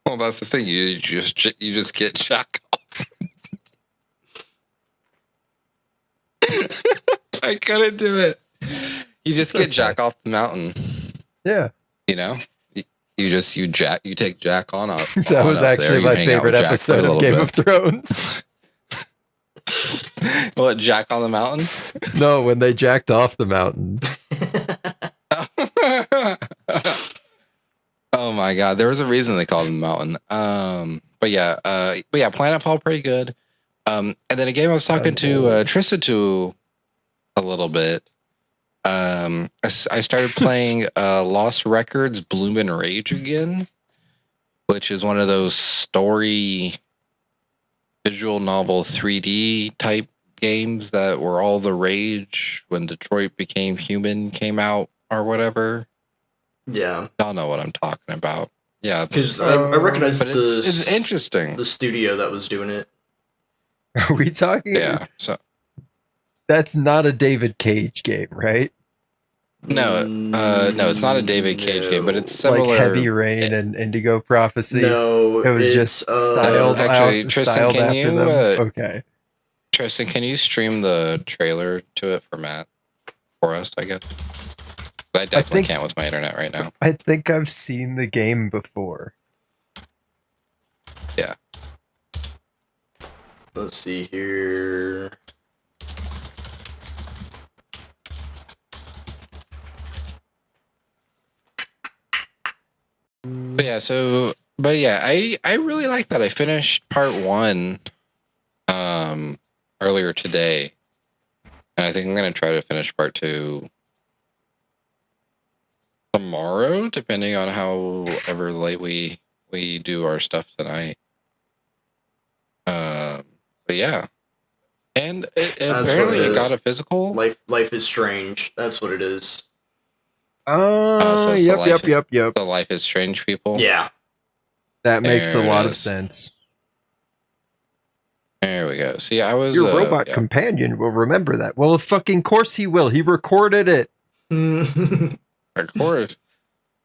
S1: Well, that's the thing. You just get Jack off. I couldn't do it. You just get Jack off the mountain.
S2: Yeah.
S1: You know? You take Jack on up.
S2: That was actually my favorite episode of Game of Thrones.
S1: What, Jack on the mountain?
S2: No, when they jacked off the mountain.
S1: Oh my god, there was a reason they called him Mountain. But yeah, Planetfall pretty good. And then a game I was talking to Tristan to a little bit. I started playing Lost Records Bloom and Rage again, which is one of those story visual novel 3D type games that were all the rage when Detroit Became Human came out or whatever.
S3: Yeah,
S1: y'all know what I'm talking about. Yeah,
S3: because I recognize
S1: it's interesting.
S3: The studio that was doing it.
S2: Are we talking?
S1: Yeah, so
S2: that's not a David Cage game, right?
S1: No, it's not a David Cage game, but it's similar.
S2: Like Heavy Rain and Indigo Prophecy.
S3: No,
S2: it was just styled
S1: actually,
S2: out,
S1: Tristan,
S2: styled
S1: can
S2: after
S1: you,
S2: them. Okay,
S1: Tristan, can you stream the trailer to it for Matt for us? I guess I definitely can't with my internet right now.
S2: I think I've seen the game before.
S1: Yeah.
S3: Let's see here.
S1: I really like that. I finished part 1 earlier today, and I think I'm gonna try to finish part 2 tomorrow, depending on however late we do our stuff tonight. But yeah, and apparently it got a physical.
S3: Life is Strange. That's what it is.
S2: Yep.
S1: The Life is Strange people.
S3: Yeah,
S2: that makes a lot of sense.
S1: There we go. See, I was
S2: your robot companion will remember that. Well, of fucking course he will. He recorded it.
S1: Of course.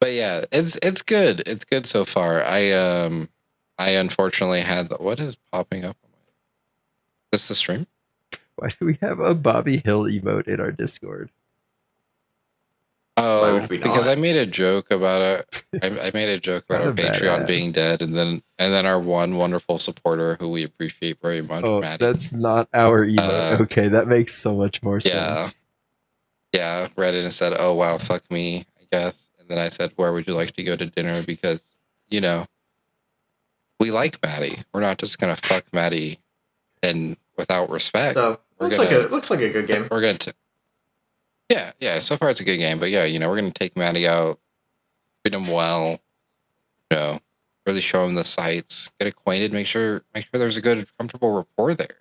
S1: But yeah, it's good. It's good so far. I unfortunately had what is popping up on my. Is this the stream?
S2: Why do we have a Bobby Hill emote in our Discord?
S1: Oh, because I made a joke about it. I made a joke about our Patreon being dead, and then our one wonderful supporter who we appreciate very much, Maddie.
S2: That's not our emote. Okay, that makes so much more sense.
S1: Yeah, read it and said, "Oh wow, fuck me," I guess. And then I said, "Where would you like to go to dinner?" Because we like Maddie. We're not just gonna fuck Maddie and without respect.
S3: So looks like a good game.
S1: We're gonna. Yeah. So far, it's a good game, but yeah, we're gonna take Maddie out, treat him well, really show him the sights, get acquainted, make sure there's a good, comfortable rapport there,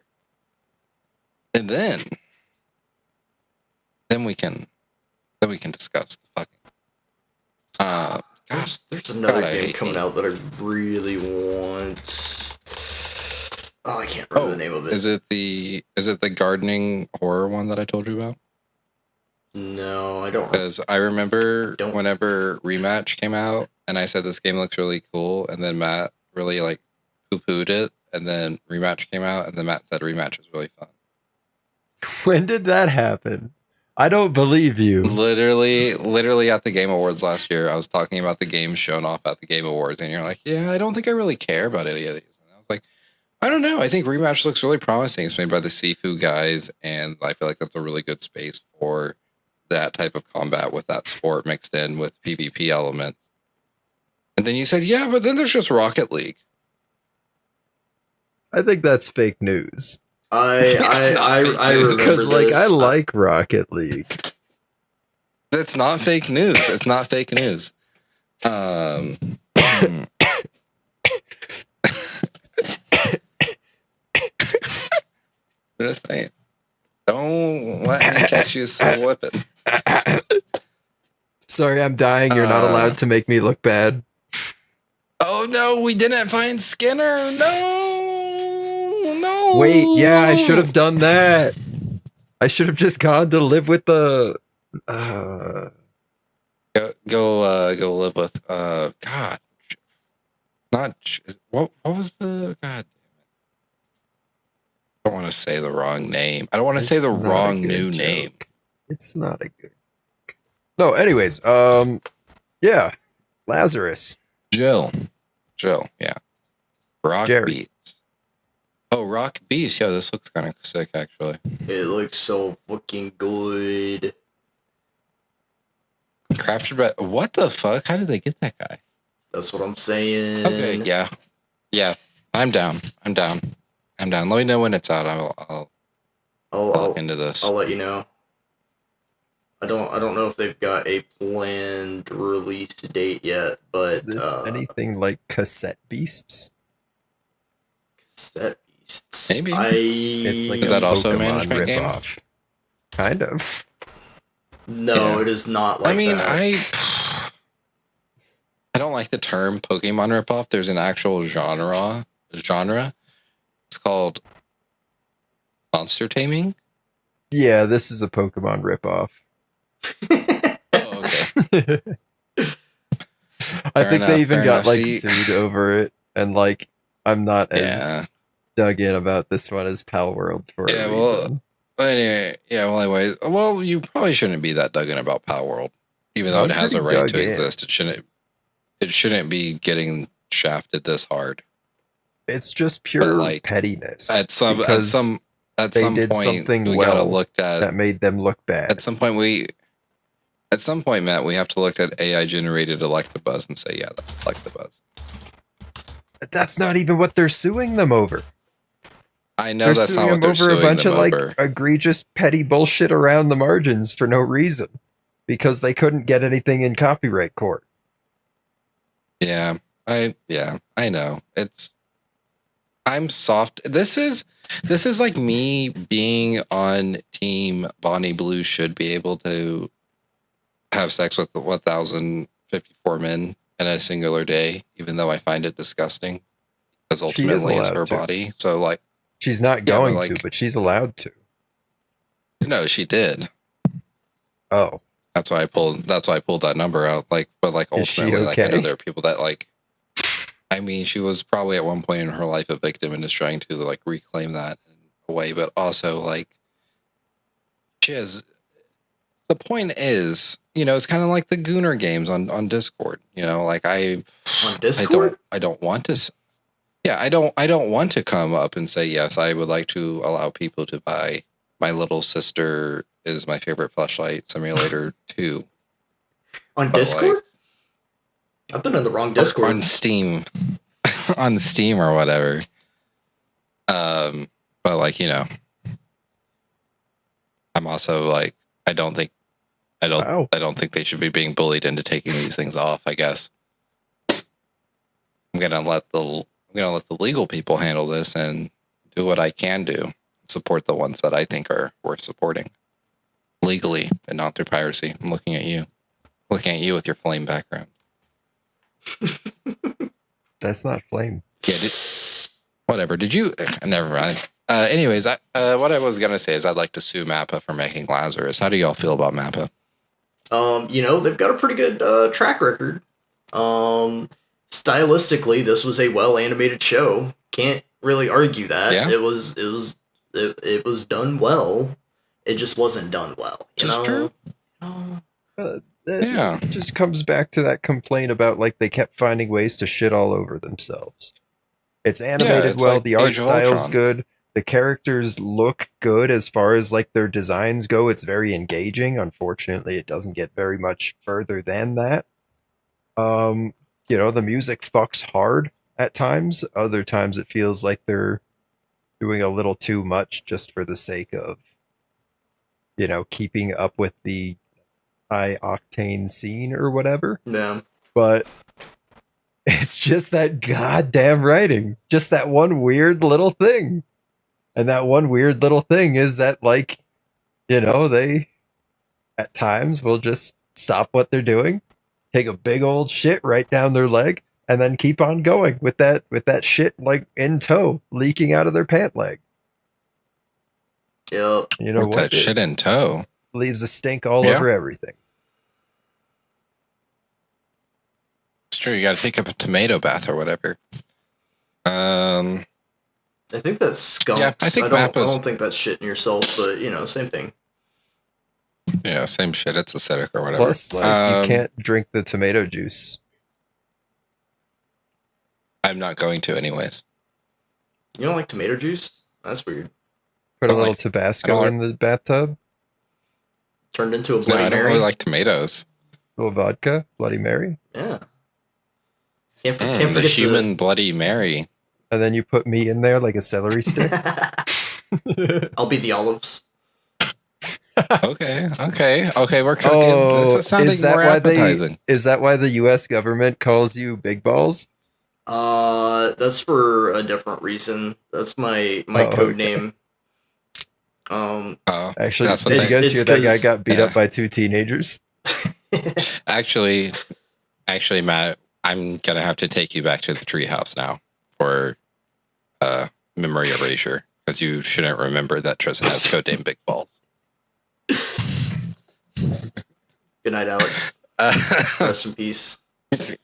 S1: and then we can discuss the fucking.
S3: There's another game coming out that I really want. Oh, I can't remember the name of it.
S1: Is it the gardening horror one that I told you about?
S3: No, I don't.
S1: Because I remember whenever Rematch came out, and I said this game looks really cool, and then Matt really like poo-pooed it, and then Rematch came out, and then Matt said Rematch was really fun.
S2: When did that happen? I don't believe you.
S1: Literally at the Game Awards last year, I was talking about the games shown off at the Game Awards, and you're like, yeah, I don't think I really care about any of these. And I was like, I don't know. I think Rematch looks really promising. It's made by the Sifu guys, and I feel like that's a really good space for that type of combat with that sport mixed in with PvP elements. And then you said, yeah, but then there's just Rocket League.
S2: I think that's fake news.
S3: I remember
S2: because I like Rocket League.
S1: That's not fake news. It's not fake news. Just saying. Don't let me catch you slipping.
S2: Sorry, I'm dying. You're not allowed to make me look bad.
S1: Oh no, we didn't find Skinner. No.
S2: Wait, yeah, I should have done that. I should have just gone to live with the.
S1: Go live with. God, not what was the God? I don't want to say the wrong name. I don't want to say the wrong new name.
S2: It's not a good. No, anyways, yeah, Lazurass.
S1: Jill, yeah. Rock
S2: Jerry.
S1: Beats. Oh, Rock Beats. Yeah, this looks kind of sick, actually.
S3: It looks so fucking good.
S1: Crafted by... What the fuck? How did they get that guy?
S3: That's what I'm saying.
S1: Okay, yeah. I'm down. Let me know when it's out. I'll look into this.
S3: I'll let you know. I don't know if they've got a planned release date yet, but
S2: Is this anything like Cassette Beasts?
S3: Cassette Beasts.
S1: Maybe.
S2: It's like
S1: is that also a management game?
S2: Ripoff. Kind of.
S3: No, it is not like that.
S1: I don't like the term Pokemon ripoff. There's an actual genre. It's called monster taming.
S2: Yeah, this is a Pokemon ripoff.
S1: Oh, okay.
S2: I think they even got like sued over it, and like I'm not as dug in about this one as Pal World for a reason.
S1: Anyway, you probably shouldn't be that dug in about Pal World, even though it has a right to exist. It shouldn't be getting shafted this hard.
S2: It's just pure pettiness.
S1: At some point, we gotta look at
S2: that made them look bad.
S1: At some point, Matt, we have to look at AI generated Electabuzz and say, yeah, that's Electabuzz.
S2: That's not even what they're suing them over.
S1: I know that's not what they're suing them over.
S2: They're suing them over a bunch of like egregious petty bullshit around the margins for no reason because they couldn't get anything in copyright court.
S1: Yeah, I know. I'm soft. This is like me being on team Bonnie Blue should be able to have sex with 1,054 men in a singular day, even though I find it disgusting. Because ultimately it's her body. So like
S2: she's not going to, but she's allowed to.
S1: No, she did.
S2: Oh.
S1: That's why I pulled that number out. Like, but like ultimately, like I know there are people that like. I mean, she was probably at one point in her life a victim and is trying to like reclaim that in a way, but also like she has. The point is, it's kind of like the Gooner games on Discord. Like on
S3: Discord,
S1: I don't want to. Yeah, I don't want to come up and say yes. I would like to allow people to buy My Little Sister is My Favorite Fleshlight Simulator 2
S3: on Discord. Like, I've been in the wrong Discord.
S1: On Steam. On Steam or whatever. But like, I'm also like, I don't think they should be being bullied into taking these things off, I guess. I'm gonna let the legal people handle this and do what I can do. Support the ones that I think are worth supporting. Legally and not through piracy. I'm looking at you. Looking at you with your flame background.
S2: That's not flame.
S1: Yeah, whatever. Did you? Never mind. Anyways, what I was gonna say is I'd like to sue Mappa for making Lazurass. How do y'all feel about Mappa?
S3: They've got a pretty good track record. Stylistically, this was a well animated show. Can't really argue that. Yeah. It was done well. It just wasn't done well.
S1: True.
S2: It just comes back to that complaint about like they kept finding ways to shit all over themselves. It's animated well, like the art style's good, the characters look good as far as like their designs go. It's very engaging. Unfortunately, it doesn't get very much further than that. The music fucks hard at times. Other times it feels like they're doing a little too much just for the sake of, keeping up with the high octane scene or whatever.
S3: Yeah.
S2: But it's just that goddamn writing. Just that one weird little thing. And that one weird little thing is that, like, they at times will just stop what they're doing, take a big old shit right down their leg, and then keep on going with that shit like in tow, leaking out of their pant leg.
S4: Yep.
S2: You know
S1: With
S2: what?
S1: that shit in tow.
S2: Leaves a stink all
S1: Yeah.
S2: over everything.
S1: It's true. You got to take up a tomato bath or whatever.
S4: I think that's skunks.
S1: Yeah, I think
S4: I
S1: Mappa's-
S4: don't think that's shitting yourself, but same thing.
S1: Yeah, same shit. It's acidic or whatever.
S2: Plus, like, you can't drink the tomato juice.
S1: I'm not going to anyways.
S4: You don't like tomato juice? That's weird.
S2: Put a
S1: I
S2: little
S1: like- I
S2: Tabasco
S1: don't
S2: in the bathtub.
S4: Turned into a
S1: No,
S4: Bloody
S1: I don't
S4: Mary.
S1: really like tomatoes.
S2: A little vodka, Bloody Mary.
S4: Yeah. Can't
S1: The
S4: forget
S1: human Bloody Mary.
S2: And then you put meat in there like a celery stick.
S4: I'll be the olives.
S1: Okay. We're cooking.
S2: Oh,
S1: this is sounding
S2: is that
S1: more
S2: why
S1: appetizing.
S2: is that why the U.S. government calls you Big Balls?
S4: That's for a different reason. That's my
S2: Oh,
S4: code
S2: okay.
S4: name.
S1: Oh,
S2: Actually,
S1: That's what
S2: did you
S4: they-
S2: guys
S4: it's
S2: hear that guy
S4: 'cause-
S2: got beat
S1: yeah.
S2: up by two teenagers?
S1: actually, Matt, I'm gonna have to take you back to the treehouse now for memory erasure because you shouldn't remember that Tristan has codename Big Balls.
S4: Good night, Alex. Rest in peace.
S1: Good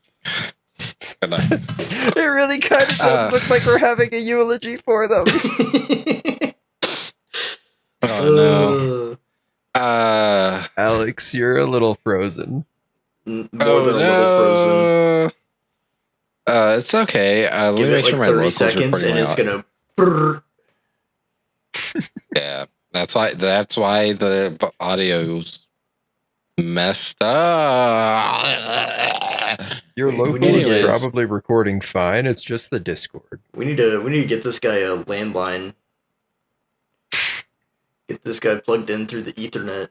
S1: night.
S2: It really kind of does look like we're having a eulogy for them.
S1: Oh no.
S2: Alex, you're a little frozen.
S4: More than a little frozen.
S1: It's okay. Let
S4: Give
S1: me
S4: it
S1: make
S4: like
S1: sure my
S4: 30
S1: locals
S4: seconds
S1: recording
S4: and
S1: my
S4: it's
S1: audio.
S4: gonna brrr.
S1: Yeah, that's why the audio's messed up.
S2: Your
S4: We
S2: local
S4: need
S2: is
S4: to-
S2: probably recording fine. It's just the Discord.
S4: We need to get this guy a landline. Get this guy plugged in through the Ethernet.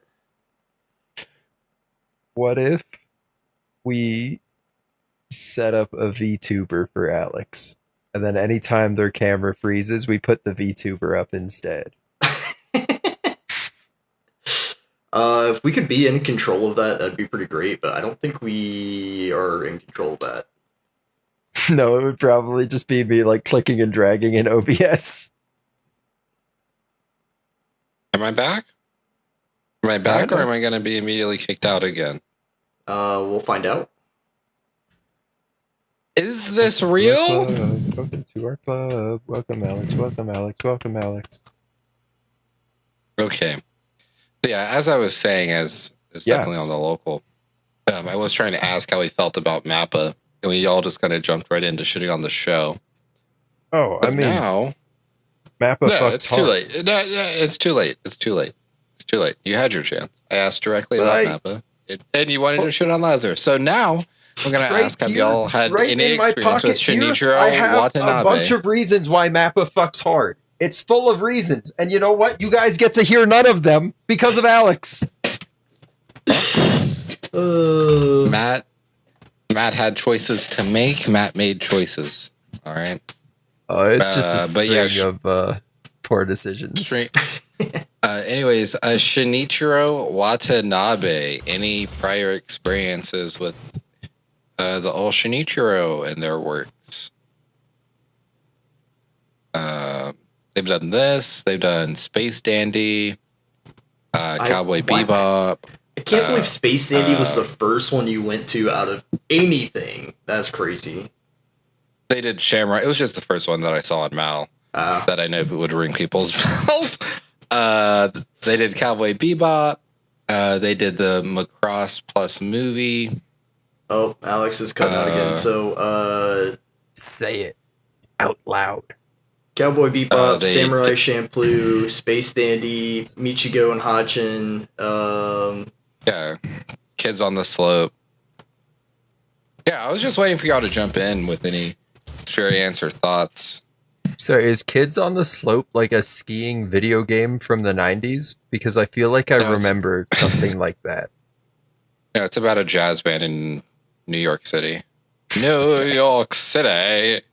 S2: What if we set up a VTuber for Alex, and then anytime their camera freezes, we put the VTuber up instead?
S4: If we could be in control of that, that'd be pretty great, but I don't think we are in control of that.
S2: No, it would probably just be me like clicking and dragging in OBS.
S1: Am I back? Am I back, or
S2: Kinda.
S1: am I going to be immediately kicked out again?
S4: We'll find out.
S1: Is this real?
S2: Welcome to our club. Welcome, Alex. Welcome, Alex. Welcome, Alex.
S1: Okay. So yeah, as I was saying, as definitely
S2: Yes.
S1: on the local, I was trying to ask how he felt about Mappa, and we all just kind of jumped right into shitting on the show.
S2: Oh,
S1: But
S2: I mean,
S1: now,
S2: Mappa
S1: no,
S2: fucks
S1: it's
S2: hard.
S1: too late. No, it's too late. It's too late. It's too late. You had your chance. I asked directly
S2: But
S1: about Mappa, and you wanted to shit on Lazurass. So now we're gonna
S2: Right
S1: ask: have
S2: here,
S1: y'all had
S2: right
S1: any
S2: in my
S1: experience with
S2: pocket here,
S1: Shinichiro
S2: I have
S1: Watanabe?
S2: a bunch of reasons why Mappa fucks hard. It's full of reasons, and you know what? You guys get to hear none of them because of Alex.
S1: Matt had choices to make. Matt made choices. All right.
S2: It's just a
S1: but yeah,
S2: string of poor decisions.
S1: Straight. Anyways, Shinichiro Watanabe. Any prior experiences with the old Shinichiro and their works? They've done this. They've done Space Dandy, Cowboy
S4: wow.
S1: Bebop.
S4: I can't believe Space Dandy was the first one you went to out of anything. That's crazy.
S1: They did Shamrock. It was just the first one that I saw on Mal that I know would ring people's bells. They did Cowboy Bebop. They did the Macross Plus movie.
S4: Oh, Alex is cutting out again. So,
S2: Say it out loud.
S4: Cowboy Bebop,
S1: They
S4: Samurai
S1: did-
S4: Champloo, Space Dandy, Michigo and Hachin.
S1: Yeah, Kids on the Slope. Yeah, I was just waiting for y'all to jump in with any experience or thoughts.
S2: So is Kids on the Slope like a skiing video game from the 90s? Because I feel like I
S1: No, it's-
S2: remember something like that.
S1: Yeah, it's about a jazz band in New York City. New York City.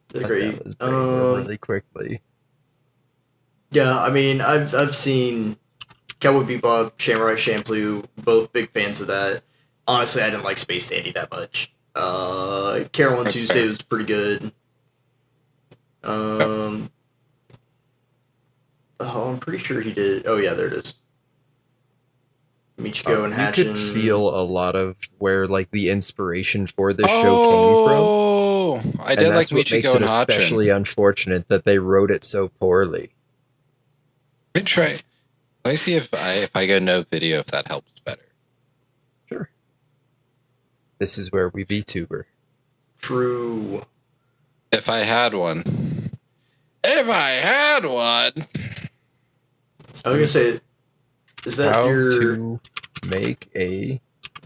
S4: They're
S2: That
S4: great.
S2: was bringing it really quickly.
S4: Yeah, I mean, I've seen Cowboy Bebop, Samurai Champloo, both big fans of that. Honestly, I didn't like Space Dandy that much. Carol and Tuesday was pretty good. Oh, I'm pretty sure he did. Oh yeah, there it is. Michiko and Hatchin.
S2: You could feel a lot of where like the inspiration for this show came from.
S1: Oh, I did like Michiko and Hatchin.
S2: Especially unfortunate that they wrote it so poorly.
S1: Let me try. Let me see if I get no video, if that helps better.
S2: Sure. This is where we VTuber.
S4: True.
S1: If I had one. If I had one.
S4: I was gonna say, is that
S2: how
S4: your...
S2: to make a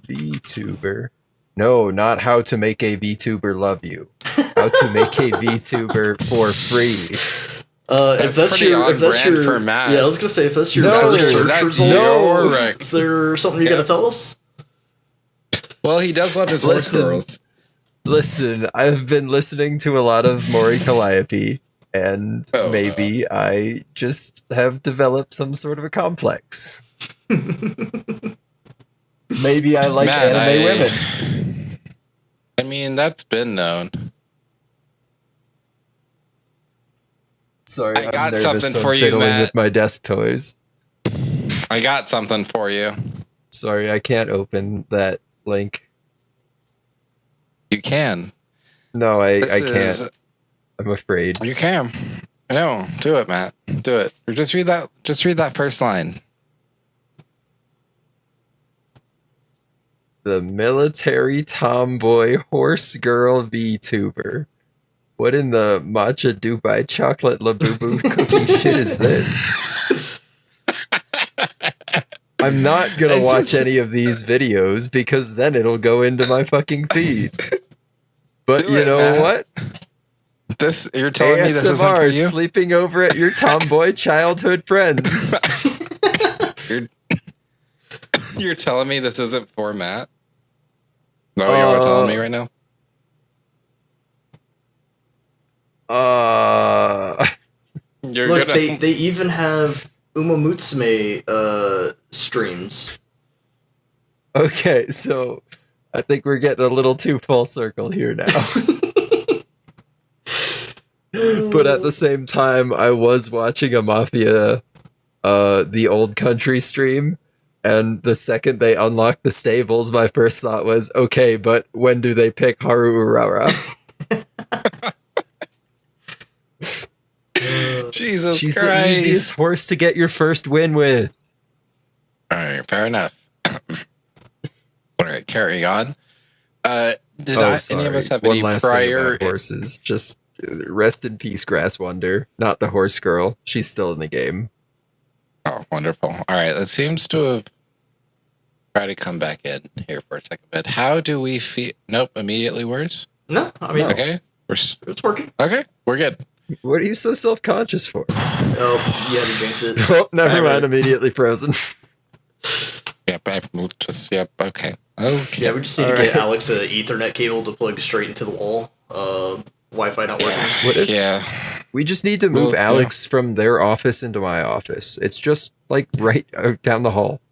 S2: VTuber? No, not how to make a VTuber love you. How to make a VTuber for free.
S4: If that's your
S1: for Matt.
S4: Yeah, I was gonna say, if that's your
S1: search result,
S4: is there something you gotta tell us?
S1: Well, he does love his horse girls.
S2: Listen, I've been listening to a lot of Maury Calliope, and maybe I just have developed some sort of a complex. Maybe I like anime women.
S1: I mean, that's been known.
S2: Sorry,
S1: I got
S2: I'm
S1: something for you,
S2: fiddling
S1: Matt.
S2: with my desk toys.
S1: I got something for you.
S2: Sorry, I can't open that link.
S1: You can.
S2: No, I can't. I'm afraid.
S1: You can. No, do it, Matt. Do it. Or just read that. Just read that first line.
S2: The military tomboy horse girl VTuber. What in the matcha Dubai chocolate labubu cookie shit is this? I'm not gonna watch any of these videos because then it'll go into my fucking feed. But you know what?
S1: This you're telling me this isn't for you?
S2: Sleeping over at your tomboy childhood friends.
S1: You're telling me this isn't for Matt? No, you are telling me right now?
S4: Look, they even have Uma Musume streams.
S2: Okay, so I think we're getting a little too full circle here now. But at the same time, I was watching a Mafia, the old country stream, and the second they unlocked the stables, my first thought was, okay, but when do they pick Haru Urara?
S1: Jesus
S2: She's
S1: Christ.
S2: the easiest horse to get your first win with.
S1: All right, fair enough. All right, carry on. Any of us have
S2: One
S1: any
S2: last thing
S1: prior
S2: about horses? Just rest in peace, Grass Wonder. Not the horse girl. She's still in the game.
S1: Oh, wonderful. All right, that seems to have tried to come back in here for a second. But how do we feel? Nope, immediately worse.
S4: No, I mean,
S1: okay,
S4: it's working.
S1: Okay, we're good.
S2: What are you so self-conscious for?
S4: Oh, you had to jinx it.
S2: Oh, never mind. Immediately frozen.
S1: Yep, okay. Okay.
S4: Yeah, we just need to get Alex an Ethernet cable to plug straight into the wall. Wi-Fi not working.
S2: We just need to move Alex from their office into my office. It's just like right down the hall.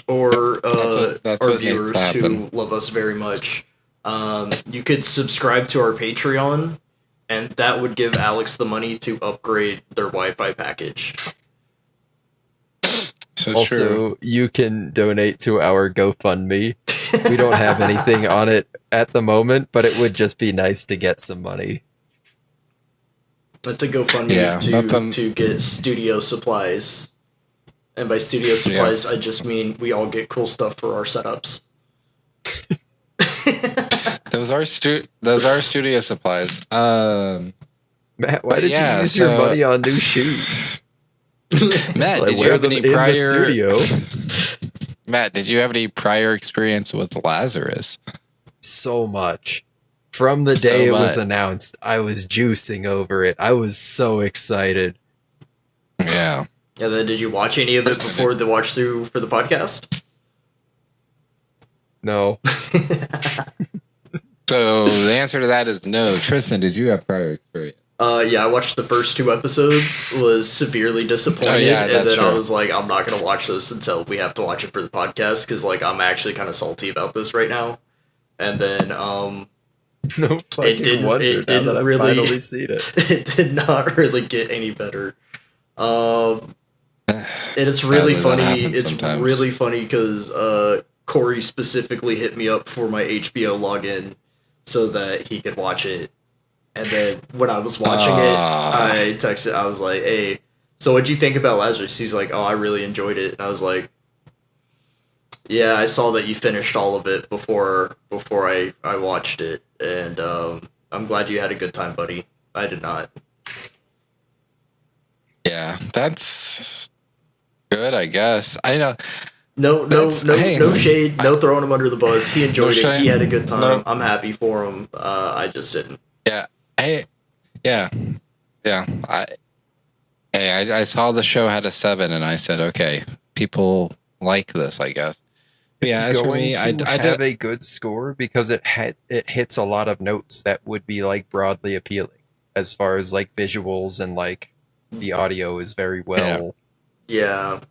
S4: Or our viewers who love us very much. You could subscribe to our Patreon, and that would give Alex the money to upgrade their Wi-Fi package.
S1: So
S2: also,
S1: true.
S2: You can donate to our GoFundMe. We don't have anything on it at the moment, but it would just be nice to get some money.
S4: That's a GoFundMe to get studio supplies. And by studio supplies, I just mean we all get cool stuff for our setups.
S1: Those are studio supplies.
S2: Matt, why did you use your money on new shoes?
S1: Matt, did you have any prior? Matt, did you have any prior experience with Lazurass?
S2: So much. From the day it was announced, I was juicing over it. I was so excited.
S1: Yeah.
S4: Yeah. Then did you watch any of it before the watch through for the podcast?
S2: No.
S1: So the answer to that is no. Tristan, did you have prior experience?
S4: Yeah, I watched the first 2 episodes, was severely disappointed, and then I was like, I'm not gonna watch this until we have to watch it for the podcast, because, like, I'm actually kind of salty about this right now. And then,
S2: no fucking
S4: it didn't really, finally seen it. It did not really get any better. And it's really funny. It's sometimes really funny because Corey specifically hit me up for my HBO login so that he could watch it. And then when I was watching it, I texted, I was like, hey, so what'd you think about Lazurass? He's like, oh, I really enjoyed it. And I was like, yeah, I saw that you finished all of it before I watched it. And I'm glad you had a good time, buddy. I did not.
S5: Yeah, that's good, I guess. I know.
S4: No shade. No throwing him under the bus. He enjoyed it. He had a good time. No. I'm happy for him. I just didn't.
S5: Yeah. I saw the show had a 7, and I said, okay, people like this, I guess. But yeah, as for me, I
S2: have a good score because it hits a lot of notes that would be like broadly appealing as far as like visuals, and like the audio is very well.
S4: Yeah.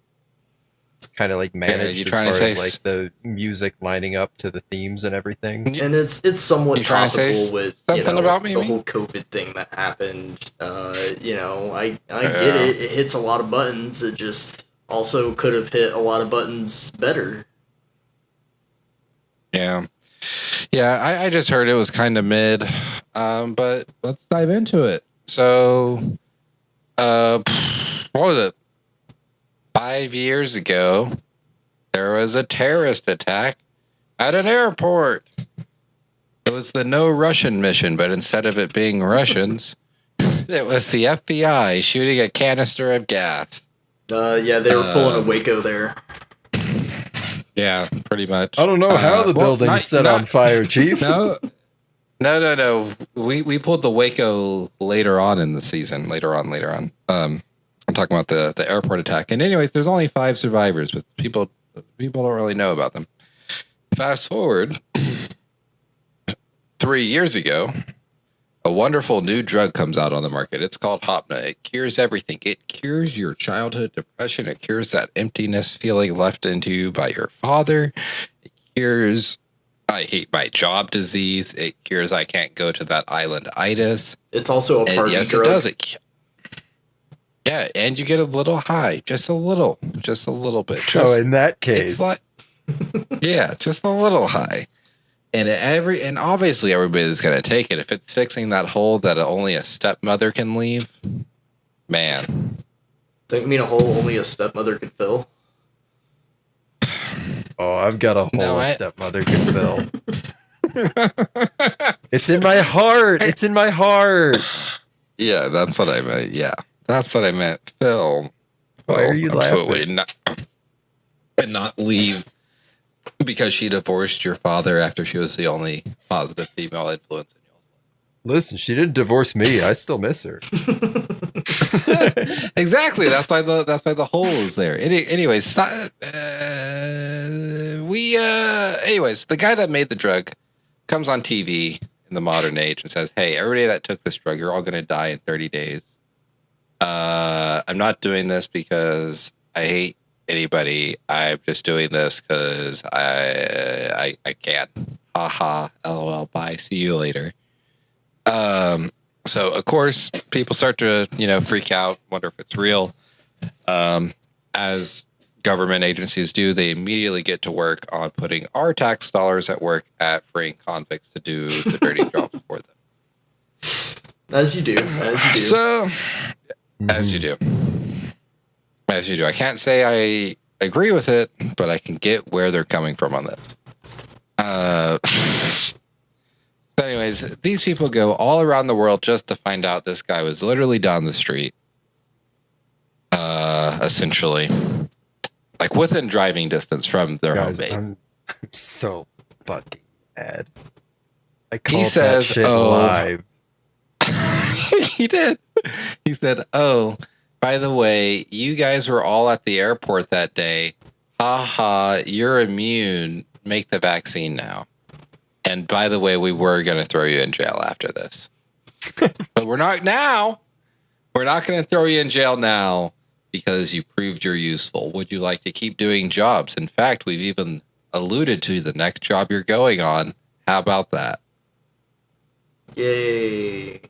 S2: Kind of like managed as far as like the music lining up to the themes and everything.
S4: And it's somewhat topical with something about me, the whole COVID thing that happened. I get it. It hits a lot of buttons. It just also could have hit a lot of buttons better.
S5: Yeah. I just heard it was kind of mid, but let's dive into it. So, what was it? 5 years ago, there was a terrorist attack at an airport. It was the No Russian mission, but instead of it being Russians, it was the FBI shooting a canister of gas.
S4: They were pulling a Waco there.
S5: Yeah, pretty much.
S2: I don't know how the building's set on fire, Chief.
S5: No. We pulled the Waco later on in the season. Later on. I'm talking about the airport attack. And anyways, there's only 5 survivors, but people don't really know about them. Fast forward 3 years ago, a wonderful new drug comes out on the market. It's called Hopna. It cures everything. It cures your childhood depression. It cures that emptiness feeling left into you by your father. It cures I hate my job disease. It cures I can't go to that island-itis.
S4: It's also a party drug.
S5: Yes, it does. Yeah, and you get a little high, just a little bit.
S2: In that case,
S5: yeah, just a little high, and obviously everybody's gonna take it if it's fixing that hole that only a stepmother can leave. Man,
S4: don't you mean a hole only a stepmother could fill?
S2: Oh, I've got a hole a stepmother can fill. It's in my heart. It's in my heart.
S5: Yeah, that's what I meant. Yeah. That's what I meant, Phil.
S2: Why are you laughing?
S5: Not leave because she divorced your father after she was the only positive female influence in your life.
S2: Listen, she didn't divorce me. I still miss her.
S5: Exactly. That's why the hole is there. Anyways, the guy that made the drug comes on TV in the modern age and says, "Hey, everybody that took this drug, you're all going to die in 30 days." I'm not doing this because I hate anybody. I'm just doing this because I can. Haha, lol, bye, see you later. So of course people start to, freak out, wonder if it's real. As government agencies do, they immediately get to work on putting our tax dollars at work at freeing convicts to do the dirty jobs for them.
S4: As you do.
S5: So, as you do. I can't say I agree with it, but I can get where they're coming from on this. So anyways, these people go all around the world just to find out this guy was literally down the street. Essentially. Like within driving distance from their home base.
S2: I'm so fucking mad. I called that shit live.
S5: He did. He said, "Oh, by the way, you guys were all at the airport that day. Haha, you're immune. Make the vaccine now. And by the way, we were going to throw you in jail after this." But we're not now. We're not going to throw you in jail now because you proved you're useful. Would you like to keep doing jobs? In fact, we've even alluded to the next job you're going on. How about that?
S4: Yay.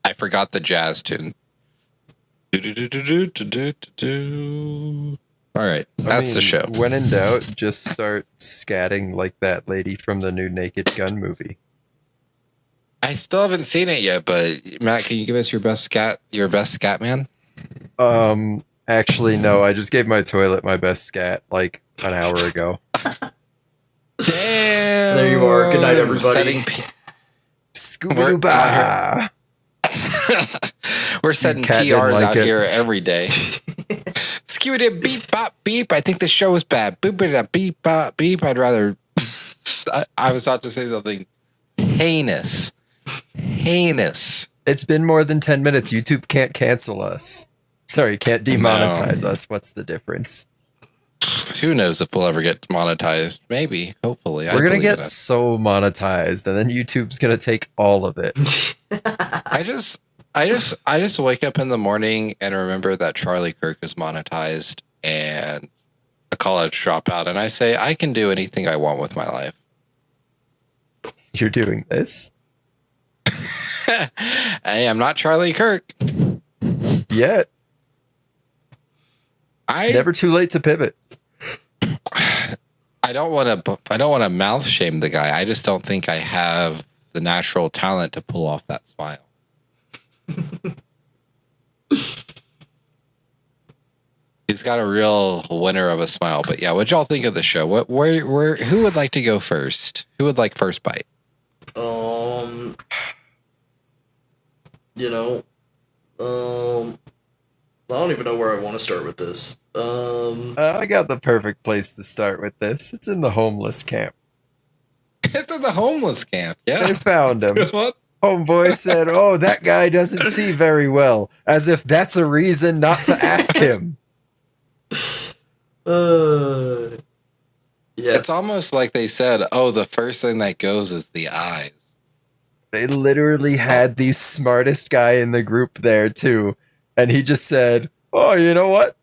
S5: I forgot the jazz tune. All right, that's the show.
S2: When in doubt, just start scatting like that lady from the new Naked Gun movie.
S5: I still haven't seen it yet, but Matt, can you give us your best scat man?
S2: Actually, no. I just gave my toilet my best scat like an hour ago.
S5: Damn.
S4: There you are. Good night, everybody.
S2: Scooby-Doo.
S5: We're setting PRs out here every day. Scooby beep bop beep. I think the show is bad. Boop beep bop beep. I'd rather. I was about to say something heinous.
S2: It's been more than 10 minutes. YouTube can't cancel us. Sorry, can't demonetize us. What's the difference?
S5: Who knows if we'll ever get monetized? Maybe, hopefully.
S2: We're gonna get so monetized, and then YouTube's gonna take all of it.
S5: I just wake up in the morning and remember that Charlie Kirk is monetized and a college dropout, and I say I can do anything I want with my life.
S2: You're doing this?
S5: Hey, I'm not Charlie Kirk
S2: yet. It's never too late to pivot.
S5: I don't want to mouth shame the guy. I just don't think I have the natural talent to pull off that smile. He's got a real winner of a smile. But yeah, what'd y'all think of the show? Who would like to go first? Who would like first bite?
S4: I don't even know where I want to start with this.
S2: I got the perfect place to start with this. It's in the homeless camp.
S5: It's in the homeless camp, yeah.
S2: They found him.
S5: What?
S2: Homeboy said, "Oh, that guy doesn't see very well," as if that's a reason not to ask him.
S4: Yeah.
S5: It's almost like they said, "Oh, the first thing that goes is the eyes."
S2: They literally had the smartest guy in the group there too, and he just said, "Oh, you know what?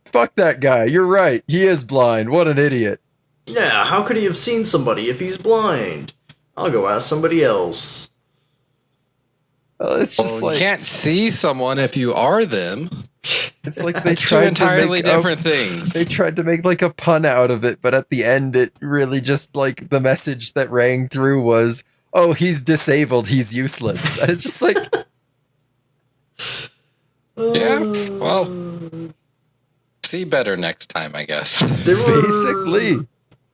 S2: Fuck that guy. You're right. He is blind. What an idiot."
S4: Yeah, how could he have seen somebody if he's blind? I'll go ask somebody else.
S2: It's just
S5: you can't see someone if you are them.
S2: It's like they
S5: tried entirely different things.
S2: They tried to make like a pun out of it, but at the end, it really just like the message that rang through was, "Oh, he's disabled. He's useless." And it's just like,
S5: yeah. Well, see better next time, I guess.
S2: Basically.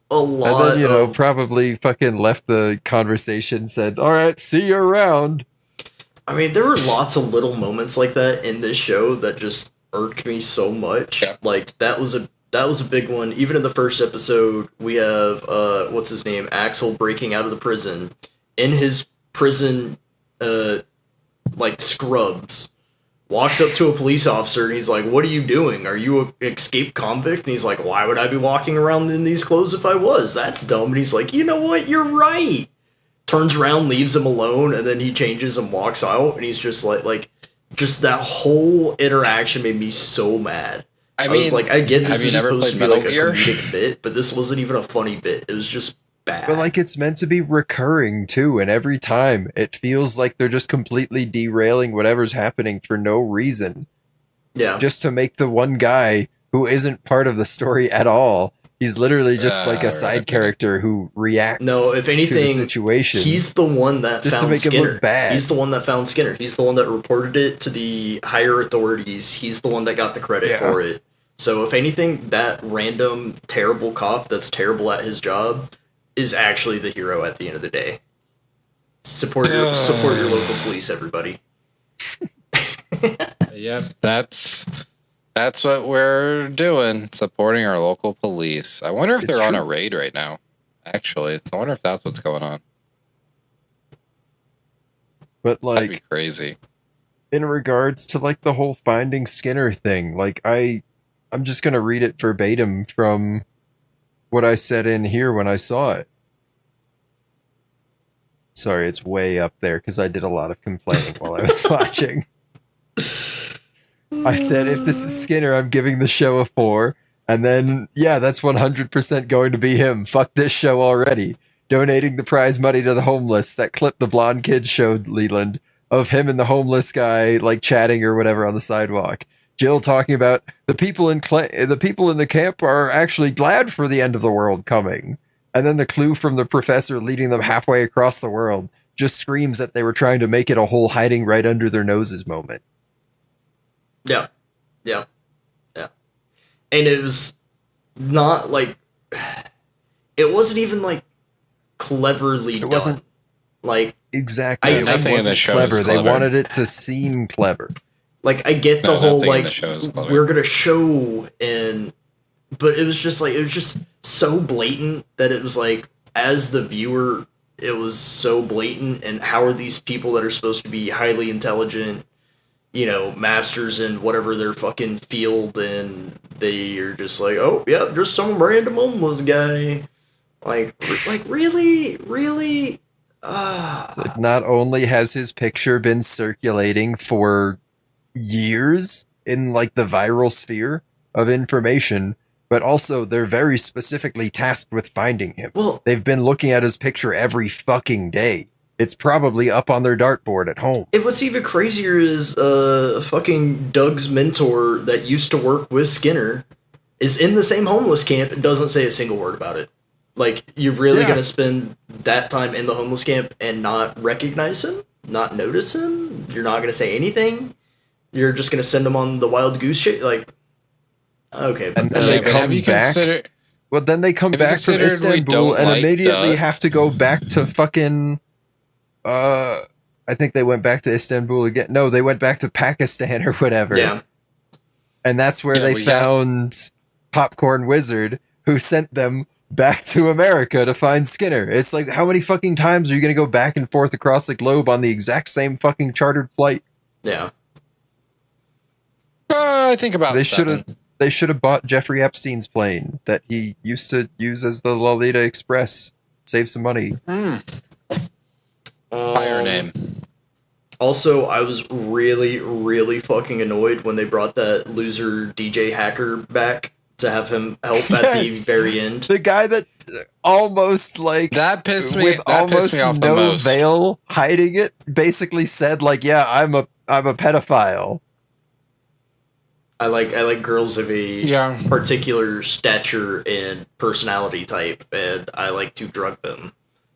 S4: A lot.
S2: And then, probably fucking left the conversation, said, "All right, see you around."
S4: I mean, there were lots of little moments like that in this show that just irked me so much.
S5: Yeah.
S4: Like that was a big one. Even in the first episode, we have what's his name, Axel, breaking out of the prison. In his prison, like scrubs, walks up to a police officer and he's like, "What are you doing? Are you an escaped convict?" And he's like, "Why would I be walking around in these clothes if I was? That's dumb." And he's like, "You know what? You're right." Turns around, leaves him alone, and then he changes and walks out. And he's just like just that whole interaction made me so mad. I was like, I get this is supposed to be like a comedic bit, but this wasn't even a funny bit. It was just bad.
S2: But like it's meant to be recurring too, and every time it feels like they're just completely derailing whatever's happening for no reason.
S4: Yeah.
S2: Just to make the one guy who isn't part of the story at all. He's literally just like a side character who reacts
S4: if anything,
S2: to the situation.
S4: He's the one that
S2: just
S4: found
S2: to make
S4: Skinner.
S2: Him look bad.
S4: He's the one that found Skinner. He's the one that reported it to the higher authorities. He's the one that got the credit for it. So if anything, that random terrible cop that's terrible at his job is actually the hero at the end of the day. Support your local police, everybody.
S5: Yep, that's what we're doing, supporting our local police. I wonder if they're on a raid right now. Actually, I wonder if that's what's going on.
S2: But like,
S5: that'd be crazy.
S2: In regards to like the whole Finding Skinner thing, like I'm just gonna read it verbatim from what I said in here when I saw it. Sorry, it's way up there because I did a lot of complaining while I was watching. I said, if this is Skinner, I'm giving the show a 4. And then, yeah, that's 100% going to be him. Fuck this show already. Donating the prize money to the homeless. That clip the blonde kid showed, Leland, of him and the homeless guy, like, chatting or whatever on the sidewalk. Jill talking about the people in the camp are actually glad for the end of the world coming. And then the clue from the professor leading them halfway across the world just screams that they were trying to make it a whole hiding right under their noses moment.
S3: Yeah. And it was not like, it wasn't even like cleverly done. It wasn't like
S2: exactly. It wasn't clever. They wanted it to seem clever.
S3: Like I get the whole like we're gonna show but it was just so blatant that it was like, as the viewer, it was so blatant. And how are these people that are supposed to be highly intelligent, masters in whatever their fucking field, and they are just like, oh yeah, just some random homeless guy. Like really?
S2: So not only has his picture been circulating for years in like the viral sphere of information, but also they're very specifically tasked with finding him.
S3: Well,
S2: they've been looking at his picture every fucking day. It's probably up on their dartboard at home.
S3: And what's even crazier is fucking Doug's mentor that used to work with Skinner is in the same homeless camp and doesn't say a single word about it. Like, you're really going to spend that time in the homeless camp and not recognize him? Not notice him? You're not going to say anything? You're just going to send him on the wild goose shit? Like, okay.
S2: And then they come back. Well, then they come back from Istanbul and immediately have to go back to fucking... I think they went back to Istanbul again. No, they went back to Pakistan or whatever.
S3: Yeah.
S2: And that's where they found Popcorn Wizard, who sent them back to America to find Skinner. It's like, how many fucking times are you going to go back and forth across the globe on the exact same fucking chartered flight?
S3: Yeah.
S5: I think about
S2: they should have bought Jeffrey Epstein's plane that he used to use as the Lolita Express. Save some money.
S5: Fire name.
S3: Also, I was really, really fucking annoyed when they brought that loser DJ hacker back to have him help at the very end.
S2: The guy that almost like
S5: that pissed me.
S2: With
S5: that
S2: almost
S5: pissed me off
S2: no
S5: the most.
S2: veil hiding it, basically said like, "Yeah, I'm a pedophile."
S3: I like girls of a particular stature and personality type, and I like to drug them.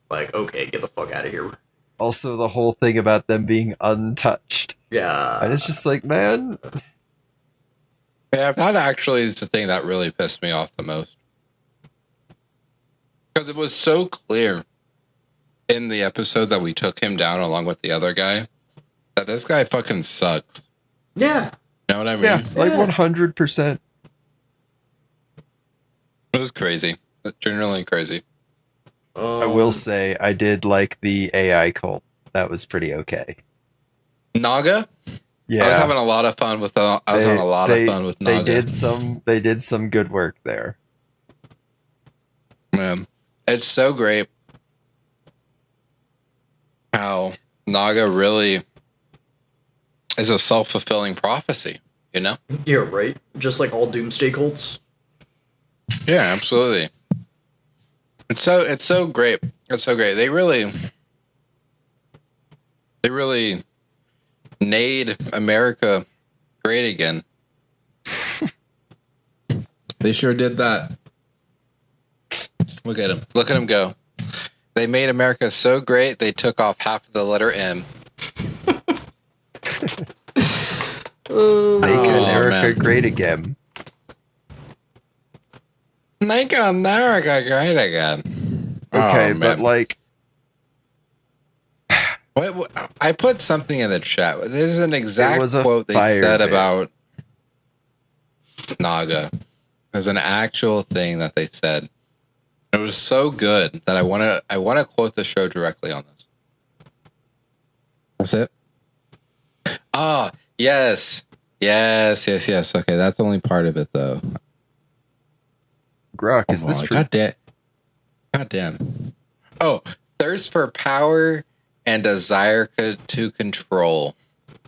S3: Like, okay, get the fuck out of here.
S2: Also, the whole thing about them being untouched.
S3: Yeah.
S2: And it's just like, man.
S5: Yeah, that actually is the thing that really pissed me off the most. Because it was so clear in the episode that we took him down along with the other guy that this guy fucking sucks.
S3: Yeah.
S5: You know what I mean?
S2: Yeah, like 100%.
S5: It was crazy. Generally crazy.
S2: I will say I did like the AI cult. That was pretty okay.
S5: Naga?
S2: Yeah.
S5: I was having a lot of fun with Naga.
S2: They did some good work there.
S5: Man, it's so great how Naga really is a self-fulfilling prophecy, you know?
S3: Yeah, right. Just like all doomsday cults.
S5: Yeah, absolutely. It's so great. It's so great. They really made America great again. They sure did that. Look at him. Look at him go. They made America so great, they took off half of the letter M.
S2: Make America great again.
S5: Make America great again.
S2: Okay, but like...
S5: What, I put something in the chat. This is an exact quote they said about Naga. There's an actual thing that they said. It was so good that I want to quote the show directly on this. That's it. Ah, yes. Okay, that's only part of it though.
S2: Grok, is this true?
S5: God damn. Oh, thirst for power and desire to control,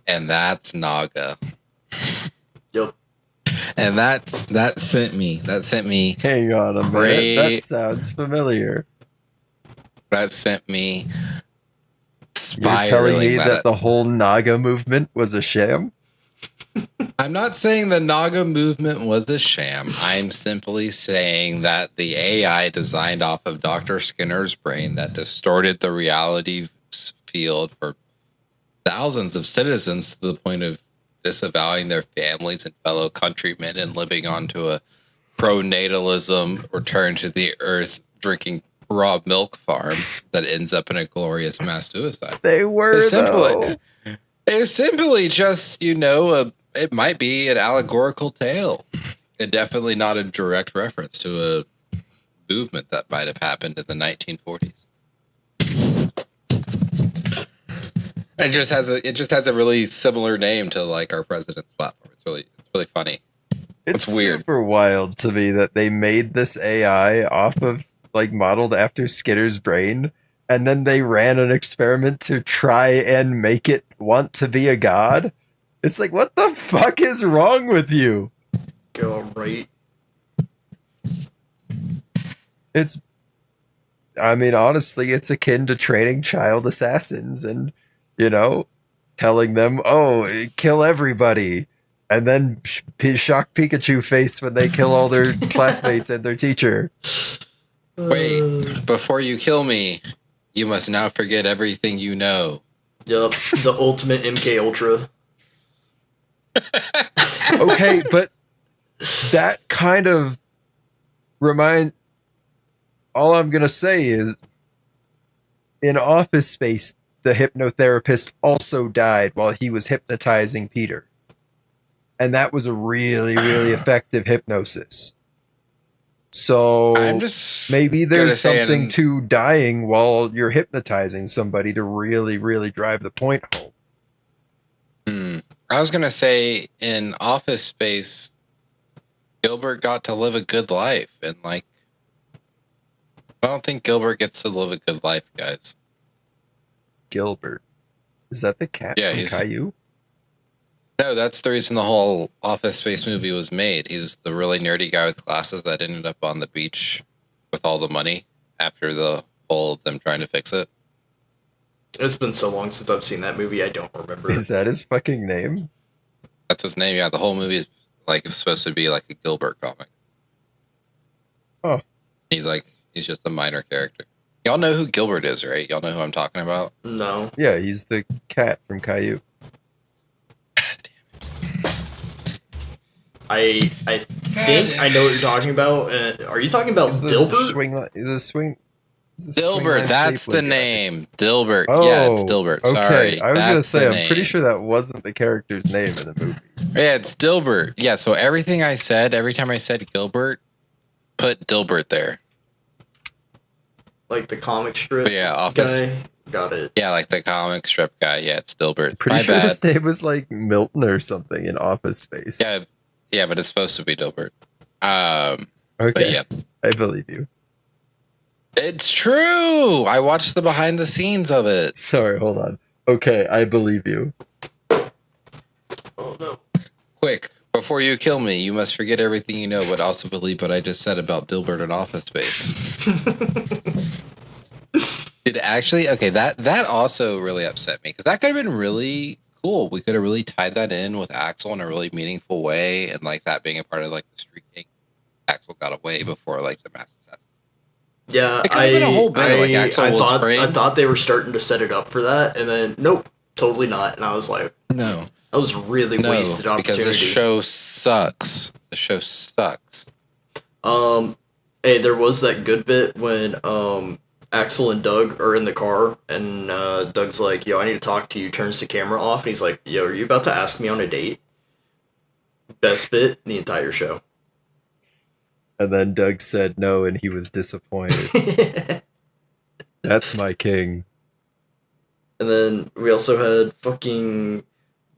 S5: and that's Naga.
S4: Yep.
S5: And that sent me.
S2: Hang on a minute. That sounds familiar.
S5: That sent me.
S2: You're telling me that the whole Naga movement was a sham?
S5: I'm not saying the Naga movement was a sham. I'm simply saying that the AI designed off of Dr. Skinner's brain that distorted the reality field for thousands of citizens to the point of disavowing their families and fellow countrymen and living onto a pronatalism return to the earth drinking raw milk farm that ends up in a glorious mass suicide.
S2: They were
S5: it's simply just, it might be an allegorical tale and definitely not a direct reference to a movement that might have happened in the 1940s. It just has a really similar name to like our president's platform. It's really funny. It's weird.
S2: Super wild to me that they made this AI off of like modeled after Skinner's brain, and then they ran an experiment to try and make it want to be a god. It's like, what the fuck is wrong with you?
S4: Go right.
S2: Honestly, it's akin to training child assassins and, telling them, oh, kill everybody. And then shock Pikachu face when they kill all their classmates and their teacher.
S5: Wait, before you kill me, you must now forget everything you know.
S4: Yup, the ultimate MK Ultra.
S2: Okay, but that kind of all I'm going to say is in Office Space, the hypnotherapist also died while he was hypnotizing Peter. And that was a really, really effective hypnosis. So maybe there's something to dying while you're hypnotizing somebody to really, really drive the point home.
S5: I was going to say in Office Space, Gilbert got to live a good life. And I don't think Gilbert gets to live a good life, guys.
S2: Gilbert? Is that the cat from Caillou?
S5: No, that's the reason the whole Office Space movie was made. He's the really nerdy guy with glasses that ended up on the beach with all the money after the whole them trying to fix it.
S4: It's been so long since I've seen that movie, I don't remember.
S2: Is that his fucking name?
S5: That's his name, yeah. The whole movie is supposed to be like a Gilbert comic.
S2: Oh.
S5: He's just a minor character. Y'all know who Gilbert is, right? Y'all know who I'm talking about?
S4: No.
S2: Yeah, he's the cat from Caillou.
S4: I think I know what you're talking about. Are you talking about Dilbert?
S5: Dilbert, that's the name. Dilbert. Oh, yeah, it's Dilbert.
S2: Okay.
S5: Sorry.
S2: I was going to say, I'm pretty sure that wasn't the character's name in the movie.
S5: Yeah, it's Dilbert. Yeah, so every time I said Gilbert, put Dilbert there.
S4: Like the comic strip
S5: guy?
S4: Got it.
S5: Yeah, like the comic strip guy. Yeah, it's Dilbert.
S2: Pretty sure his name was like Milton or something in Office Space.
S5: Yeah, but it's supposed to be Dilbert.
S2: Okay. Yeah. I believe you.
S5: It's true. I watched the behind the scenes of it.
S2: Sorry, hold on. Okay, I believe you.
S4: Oh no.
S5: Quick, before you kill me, you must forget everything you know, but also believe what I just said about Dilbert and Office Space. That also really upset me because that could have been really cool. We could have really tied that in with Axel in a really meaningful way, and that being a part of the Street King. Axel got away before the mass assassination.
S4: Yeah, I thought they were starting to set it up for that, and then nope, totally not. And I was like,
S5: no,
S4: that was really wasted opportunity.
S5: Because the show sucks. The show sucks.
S4: Hey, there was that good bit when Axel and Doug are in the car, and Doug's like, yo, I need to talk to you, turns the camera off, and he's like, yo, are you about to ask me on a date? Best bit in the entire show.
S2: And then Doug said no, and he was disappointed. That's my king.
S4: And then we also had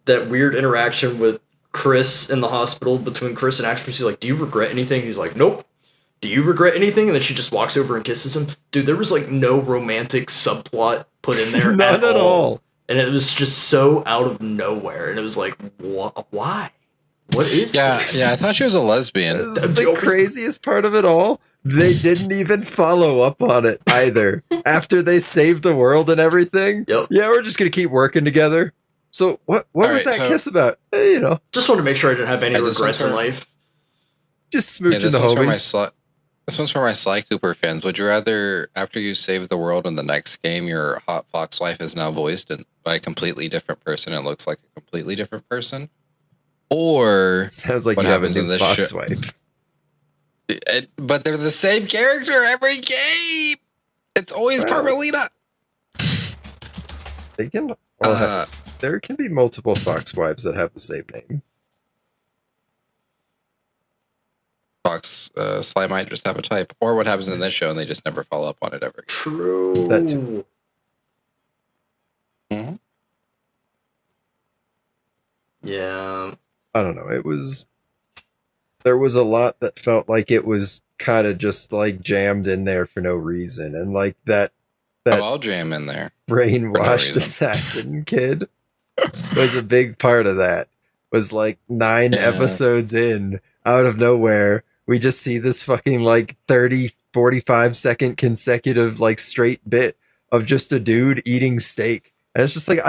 S4: that weird interaction with Chris in the hospital between Chris and Axel. She's like, do you regret anything? He's like, nope.
S3: do you regret anything? And then she just walks over and kisses him. Dude, there was like no romantic subplot put in there
S2: None at all.
S3: And it was just so out of nowhere. And it was like, why? What is this?
S5: Yeah, I thought she was a lesbian.
S2: The craziest part of it all, they didn't even follow up on it either. After they saved the world and everything.
S3: Yep.
S2: Yeah, we're just going to keep working together. So what was that kiss about? You know.
S3: Just wanted to make sure I didn't have any regrets in life.
S2: Just smooching the homies.
S5: This one's for my Sly Cooper fans. Would you rather, after you save the world in the next game, your hot fox wife is now voiced by a completely different person and looks like a completely different person? Or
S2: sounds like you have a new fox wife.
S5: But they're the same character every game. It's always Carmelita.
S2: They can there can be multiple fox wives that have the same name.
S5: Fox Sly might just have a type, or what happens in this show and they just never follow up on it ever.
S3: True.
S2: That too.
S5: Mm-hmm.
S3: Yeah.
S2: I don't know. There was a lot that felt like it was kind of just like jammed in there for no reason, and like that
S5: I'll jam in there.
S2: Brainwashed assassin kid was a big part of that. Was like 9 episodes in, out of nowhere. We just see this fucking like 30, 45 second consecutive like straight bit of just a dude eating steak. And it's just like,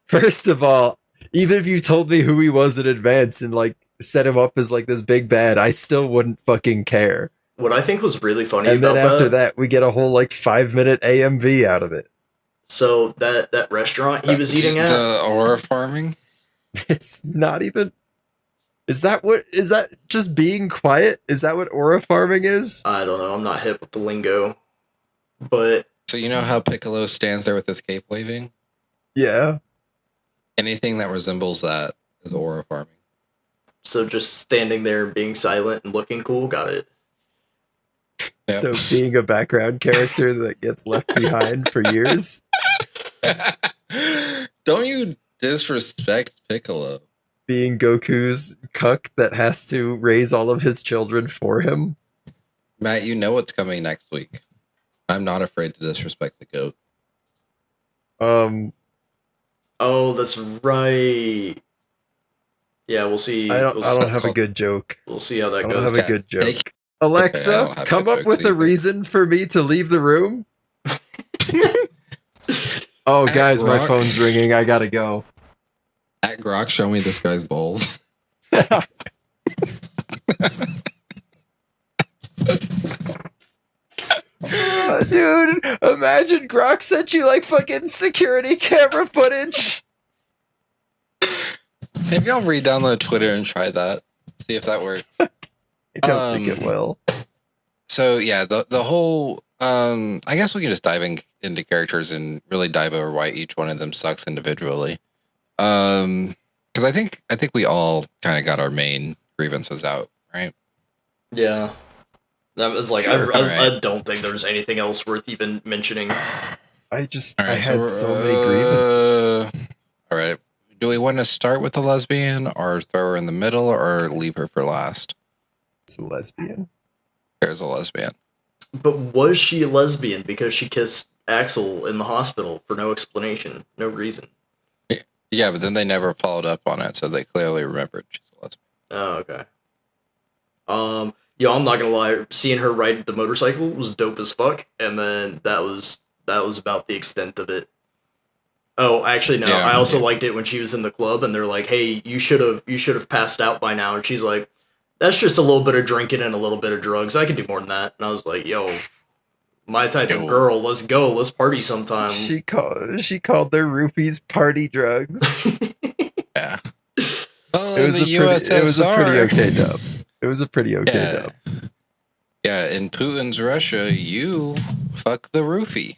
S2: first of all, even if you told me who he was in advance and like set him up as like this big bad, I still wouldn't fucking care.
S3: What I think was really funny
S2: and
S3: about
S2: then after that, we get a whole like 5-minute AMV out of it.
S3: So that restaurant he was eating at?
S5: The aura farming?
S2: It's not even... Is that just being quiet? Is that what aura farming is?
S3: I don't know. I'm not hip with the lingo. But...
S5: So you know how Piccolo stands there with his cape waving?
S2: Yeah.
S5: Anything that resembles that is aura farming.
S3: So just standing there and being silent and looking cool? Got it.
S2: Yep. So being a background character that gets left behind for years?
S5: Don't you disrespect Piccolo?
S2: Being Goku's cuck that has to raise all of his children for him?
S5: Matt, you know what's coming next week. I'm not afraid to disrespect the goat.
S3: Oh, that's right. Yeah, we'll see.
S2: I don't have a good joke.
S3: We'll see how that goes.
S2: I don't have a good joke. Alexa, come up with a reason for me to leave the room. Oh, guys, my phone's ringing. I gotta go.
S5: At Grok, show me this guy's balls.
S2: Dude, imagine Grok sent you like fucking security camera footage.
S5: Maybe I'll re-download Twitter and try that. See if that works.
S2: I don't think it will.
S5: So yeah, the whole I guess we can just dive into characters and really dive over why each one of them sucks individually. Because I think we all kind of got our main grievances out, right?
S3: Yeah. That was like,
S5: sure,
S3: I don't think there's anything else worth even mentioning.
S2: I had so many grievances.
S5: All right. Do we want to start with the lesbian or throw her in the middle or leave her for last?
S2: It's a lesbian.
S5: There's a lesbian.
S3: But was she a lesbian because she kissed Axel in the hospital for no explanation, no reason?
S5: Yeah, but then they never followed up on it, so they clearly remembered she's a lesbian.
S3: Oh, okay. Yo, I'm not gonna lie, seeing her ride the motorcycle was dope as fuck, and then that was about the extent of it. Oh, actually, no. Yeah, I also liked it when she was in the club, and they're like, "Hey, you should have passed out by now," and she's like, "That's just a little bit of drinking and a little bit of drugs. I can do more than that." And I was like, "Yo, my type of girl. Let's go. Let's party sometime."
S2: She called their roofies party drugs.
S5: Yeah.
S2: It was a pretty okay dub. It was a pretty okay dub.
S5: Yeah, in Putin's Russia, you fuck the roofie.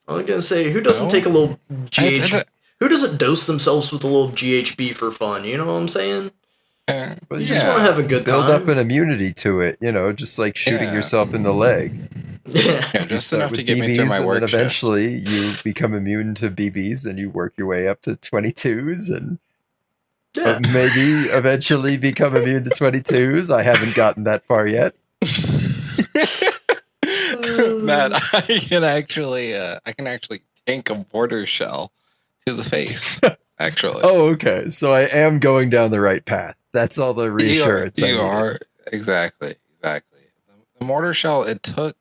S3: I was gonna say, who doesn't take a little GHB? Who doesn't dose themselves with a little GHB for fun? You know what I'm saying? You just want to have a good time.
S2: Build up an immunity to it, just like shooting yourself in the leg.
S3: Yeah,
S5: just enough to get me through my work.
S2: And then eventually you become immune to BBs and you work your way up to 22s and But maybe eventually become immune to 22s. I haven't gotten that far yet.
S5: Matt, I can actually tank a mortar shell to the face. Actually.
S2: Oh, okay. So I am going down the right path. That's all the reassurance.
S5: You are exactly. The mortar shell. It took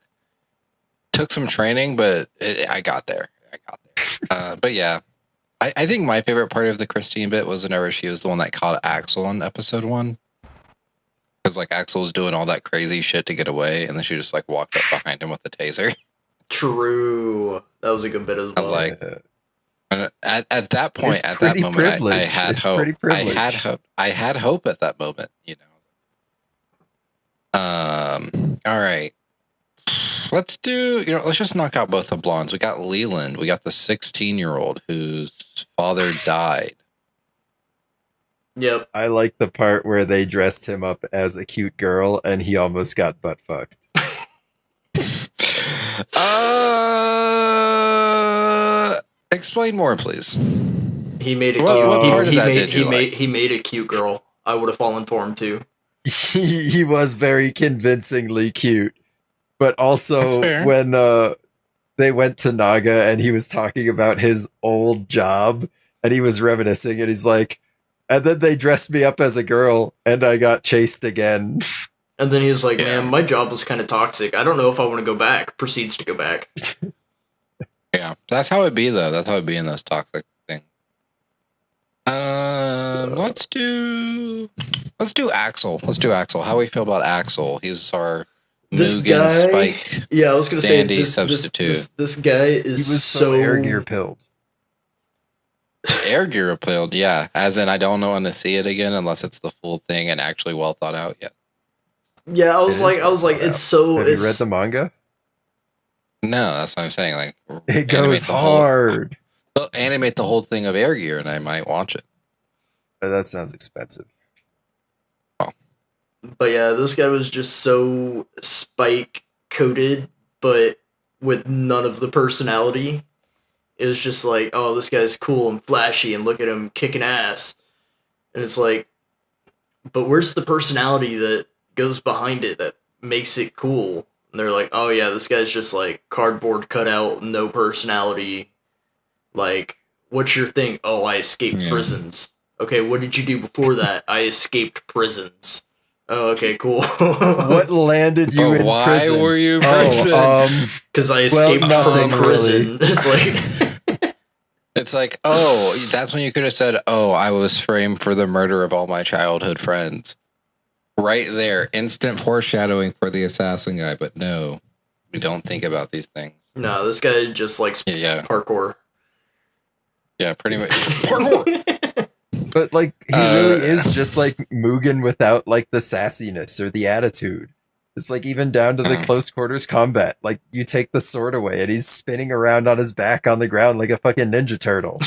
S5: some training, but I got there. But yeah, I think my favorite part of the Christine bit was whenever she was the one that caught Axel in episode 1. Because like Axel was doing all that crazy shit to get away, and then she just like walked up behind him with a taser.
S4: True, that was a good bit as well.
S5: I was like, at that point, at that moment, I had hope. I had hope at that moment. You know. All right. Let's just knock out both the blondes. We got Leland. We got the 16-year-old whose father died.
S4: Yep.
S2: I like the part where they dressed him up as a cute girl and he almost got butt fucked.
S5: Explain more, please.
S4: He made a he made a cute girl. I would have fallen for him too.
S2: He was very convincingly cute. But also when they went to Naga and he was talking about his old job and he was reminiscing and he's like, and then they dressed me up as a girl and I got chased again.
S4: And then he was like, man, my job was kind of toxic. I don't know if I want to go back. Proceeds to go back.
S5: Yeah, that's how it be though. That's how it be in those toxic things. Let's do Axel. Let's do Axel. How do we feel about Axel? He's our Mugen Spike.
S4: Yeah, I was gonna say
S5: substitute.
S4: This guy is
S2: he was so air gear pilled.
S5: Air gear pilled, yeah. As in, I don't want to see it again unless it's the full thing and actually well thought out yet.
S4: Yeah, I was like, it's so.
S2: Have you read the manga?
S5: No, that's what I'm saying. Like,
S2: it goes hard.
S5: They'll animate the whole thing of air gear, and I might watch it.
S2: That sounds expensive.
S5: Oh.
S4: But yeah, this guy was just so spike coated, but with none of the personality. It was just like, oh, this guy's cool and flashy, and look at him kicking ass. And it's like, but where's the personality that goes behind it that makes it cool? And they're like, oh yeah, this guy's just like cardboard cutout, no personality. Like, what's your thing? Oh, I escaped prisons. Okay, what did you do before that? I escaped prisons. Oh, okay, cool.
S2: What landed you in prison?
S5: Why were you in prison?
S4: Because I escaped from prison.
S2: Really.
S5: It's like, oh, that's when you could have said, oh, I was framed for the murder of all my childhood friends. Right there, instant foreshadowing for the assassin guy, but no, we don't think about these things.
S4: No, this guy just likes parkour.
S5: Yeah, pretty much. Parkour!
S2: But, like, he really is just like Mugen without, like, the sassiness or the attitude. It's like even down to the close quarters combat. Like, you take the sword away and he's spinning around on his back on the ground like a fucking Ninja Turtle.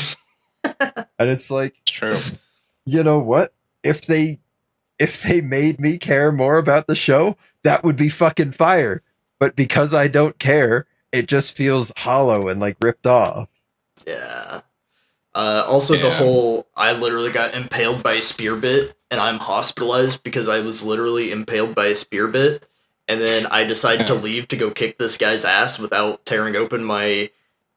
S2: And it's like,
S5: true.
S2: You know what? If they made me care more about the show, that would be fucking fire. But because I don't care, it just feels hollow and like ripped off.
S4: Yeah. Also, the whole, I literally got impaled by a spear bit, and I'm hospitalized because I was literally impaled by a spear bit, and then I decided to leave to go kick this guy's ass without tearing open my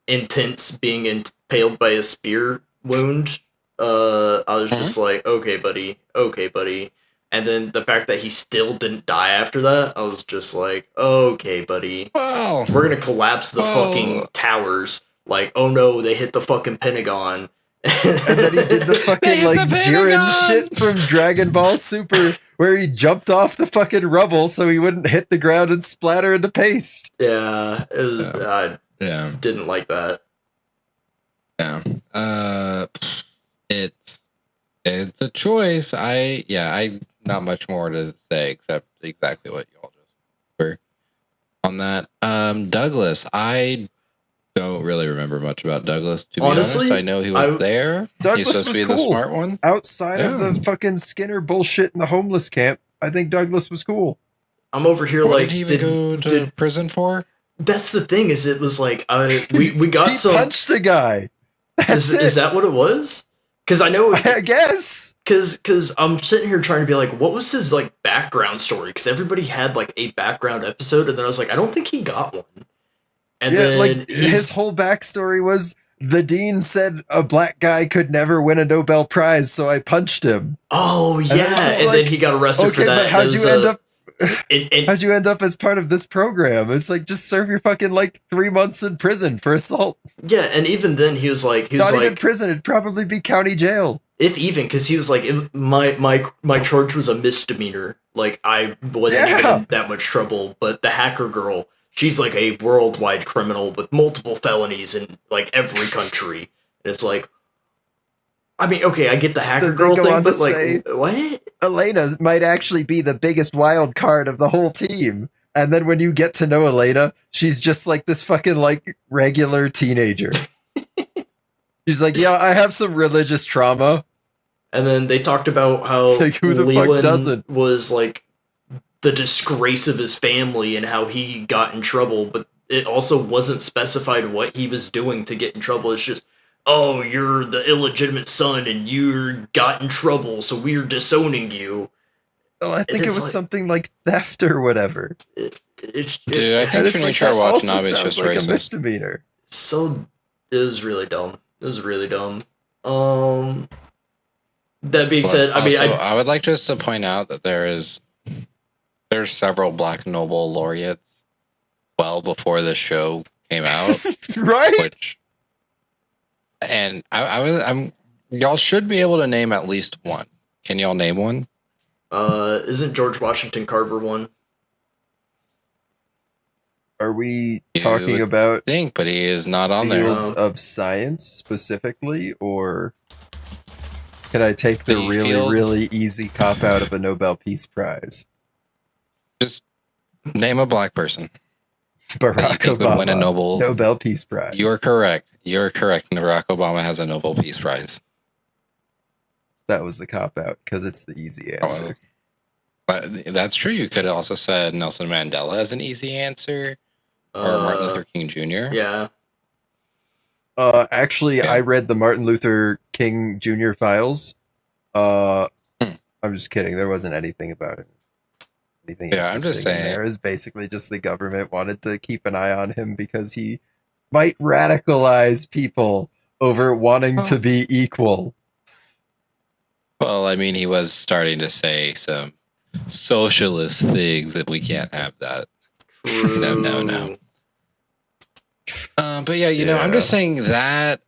S4: intense being impaled by a spear wound. I was just like, okay, buddy. And then the fact that he still didn't die after that, I was just like, okay, buddy.
S5: Wow.
S4: We're gonna collapse the fucking towers. Like, oh no, they hit the fucking Pentagon.
S2: And then he did the fucking, like, Jiren shit from Dragon Ball Super, where he jumped off the fucking rubble so he wouldn't hit the ground and splatter into paste.
S4: Yeah, I didn't like that.
S5: Yeah. It's a choice. I not much more to say except exactly what y'all just were on that. Douglas, I don't really remember much about Douglas, to be honest. I know he was there.
S2: Douglas
S5: He's supposed to be the smart one.
S2: Outside of the fucking Skinner bullshit in the homeless camp, I think Douglas was cool.
S4: I'm over here
S5: what
S4: like,
S5: did he even go to prison for?
S4: That's the thing, is it was like, we got
S2: he punched the guy.
S4: Is that what it was?
S3: Because I know,
S2: I guess.
S3: Because I'm sitting here trying to be like, what was his like background story? Because everybody had like a background episode, and then I was like, I don't think he got one. And then
S2: like his whole backstory was the dean said a black guy could never win a Nobel Prize, so I punched him.
S3: Oh yeah, and then he got arrested for that.
S2: But how'd you end up? How'd you end up as part of this program? It's like, just serve your fucking like 3 months in prison for assault.
S3: Yeah, and even then he was like,
S2: not even prison. It'd probably be county jail.
S3: If even, because he was like, my charge was a misdemeanor. Like I wasn't even in that much trouble. But the hacker girl, she's like a worldwide criminal with multiple felonies in like every country. And it's like, I mean, okay, I get the hacker girl thing, but like, what?
S2: Elena might actually be the biggest wild card of the whole team. And then when you get to know Elena, she's just like this fucking like regular teenager. She's like, yeah, I have some religious trauma.
S3: And then they talked about how
S2: like, who the fuck doesn't?
S3: Was like the disgrace of his family and how he got in trouble, but it also wasn't specified what he was doing to get in trouble. It's just, oh, you're the illegitimate son and you got in trouble, so we're disowning you.
S2: Oh, I think it was like, something like theft or whatever.
S5: Dude, I think when you try watching Navi, it's just
S2: like
S5: racist.
S2: A misdemeanor.
S3: So, it was really dumb. It was really dumb. That being said, I mean,
S5: I would like just to point out that there's several Black Nobel laureates well before the show came out,
S2: right?
S5: And I'm y'all should be able to name at least one. Can y'all name one?
S3: Isn't George Washington Carver one?
S2: Are we talking about?
S5: But he is not on there.
S2: Fields of science specifically, or can I take the really easy cop out of a Nobel Peace Prize?
S5: Just name a black person.
S2: Barack Obama
S5: win a
S2: Nobel Peace Prize.
S5: You're correct. Barack Obama has a Nobel Peace Prize.
S2: That was the cop out because it's the easy answer.
S5: But that's true. You could have also said Nelson Mandela as an easy answer, or Martin Luther King Jr.
S3: Yeah.
S2: Actually, I read the Martin Luther King Jr. files. I'm just kidding. There wasn't anything about it.
S5: I'm just saying.
S2: There is basically just the government wanted to keep an eye on him because he might radicalize people over wanting to be equal.
S5: Well, I mean, he was starting to say some socialist things that we can't have that. No. But yeah, I'm just saying that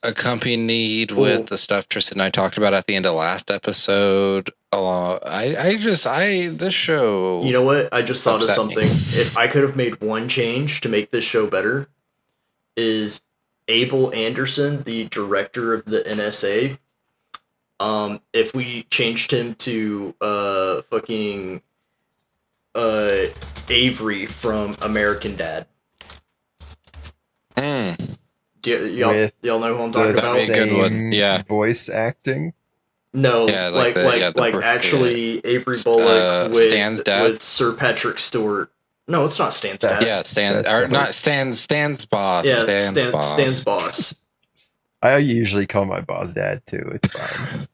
S5: accompanied with the stuff Tristan and I talked about at the end of last episode. This show.
S3: You know what? I just thought of something. If I could have made one change to make this show better, is Abel Anderson, the director of the NSA. If we changed him to fucking Avery from American Dad. Y'all know who I'm talking about?
S2: Same good one. Yeah. Voice acting.
S3: No, actually Avery Bullock with Sir Patrick Stewart. No, it's not Stan's dad.
S5: Yeah, Stan's boss.
S3: Yeah, Stan's boss.
S2: I usually call my boss dad too. It's fine.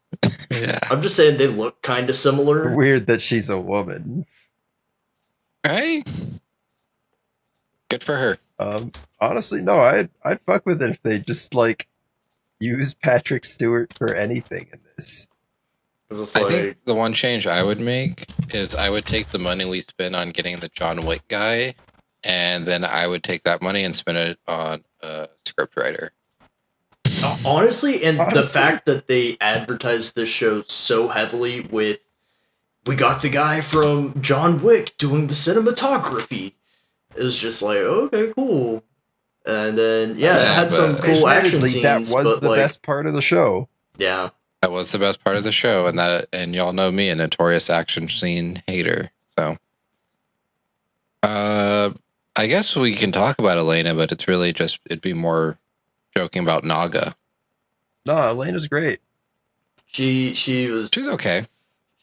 S5: Yeah.
S3: I'm just saying they look kind of similar.
S2: Weird that she's a woman.
S5: Right? Good for her.
S2: Honestly, no, I'd fuck with it if they just like use Patrick Stewart for anything in this.
S5: I think the one change I would make is I would take the money we spend on getting the John Wick guy, and then I would take that money and spend it on a scriptwriter.
S3: Honestly, the fact that they advertised this show so heavily with, we got the guy from John Wick doing the cinematography. It was just like, okay, cool. And then, it had some cool action scenes.
S2: That was the best part of the show.
S3: Yeah.
S5: That was the best part of the show, and y'all know me, a notorious action scene hater. So, I guess we can talk about Elena, but it's really it'd be more joking about Naga.
S2: No, Elena's great.
S3: She's
S5: okay.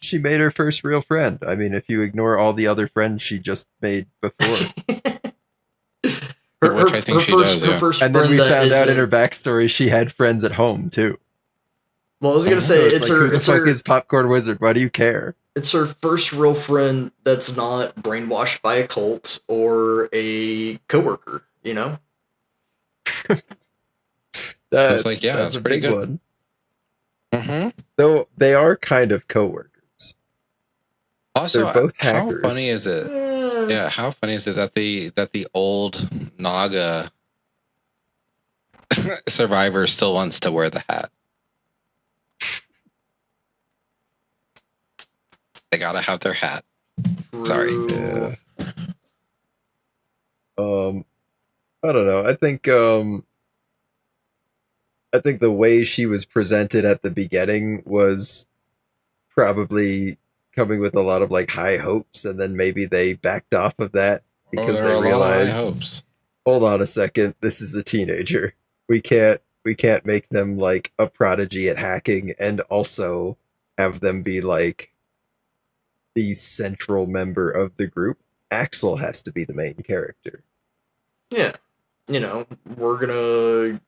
S2: She made her first real friend. I mean, if you ignore all the other friends she just made before.
S5: Which I think she does.
S2: And then we found out in her backstory she had friends at home too.
S3: Well, I was gonna say
S2: So
S3: it's her.
S2: Who the fuck is Popcorn Wizard? Why do you care?
S3: It's her first real friend that's not brainwashed by a cult or a coworker. You know.
S2: That's
S5: that's
S2: a
S5: pretty
S2: big
S5: good.
S2: one.
S5: Mm-hmm.
S2: Though they are kind of coworkers.
S5: Also,
S2: they're both hackers.
S5: How funny is it? Yeah, how funny is it that the old Naga survivor still wants to wear the hat? They gotta have their hat. Sorry.
S2: Yeah. I don't know. I think the way she was presented at the beginning was probably coming with a lot of like high hopes, and then maybe they backed off of that because they realized, hold on a second, this is a teenager. We can't make them like a prodigy at hacking and also have them be like the central member of the group. Axel has to be the main character.
S3: Yeah. You know, we're gonna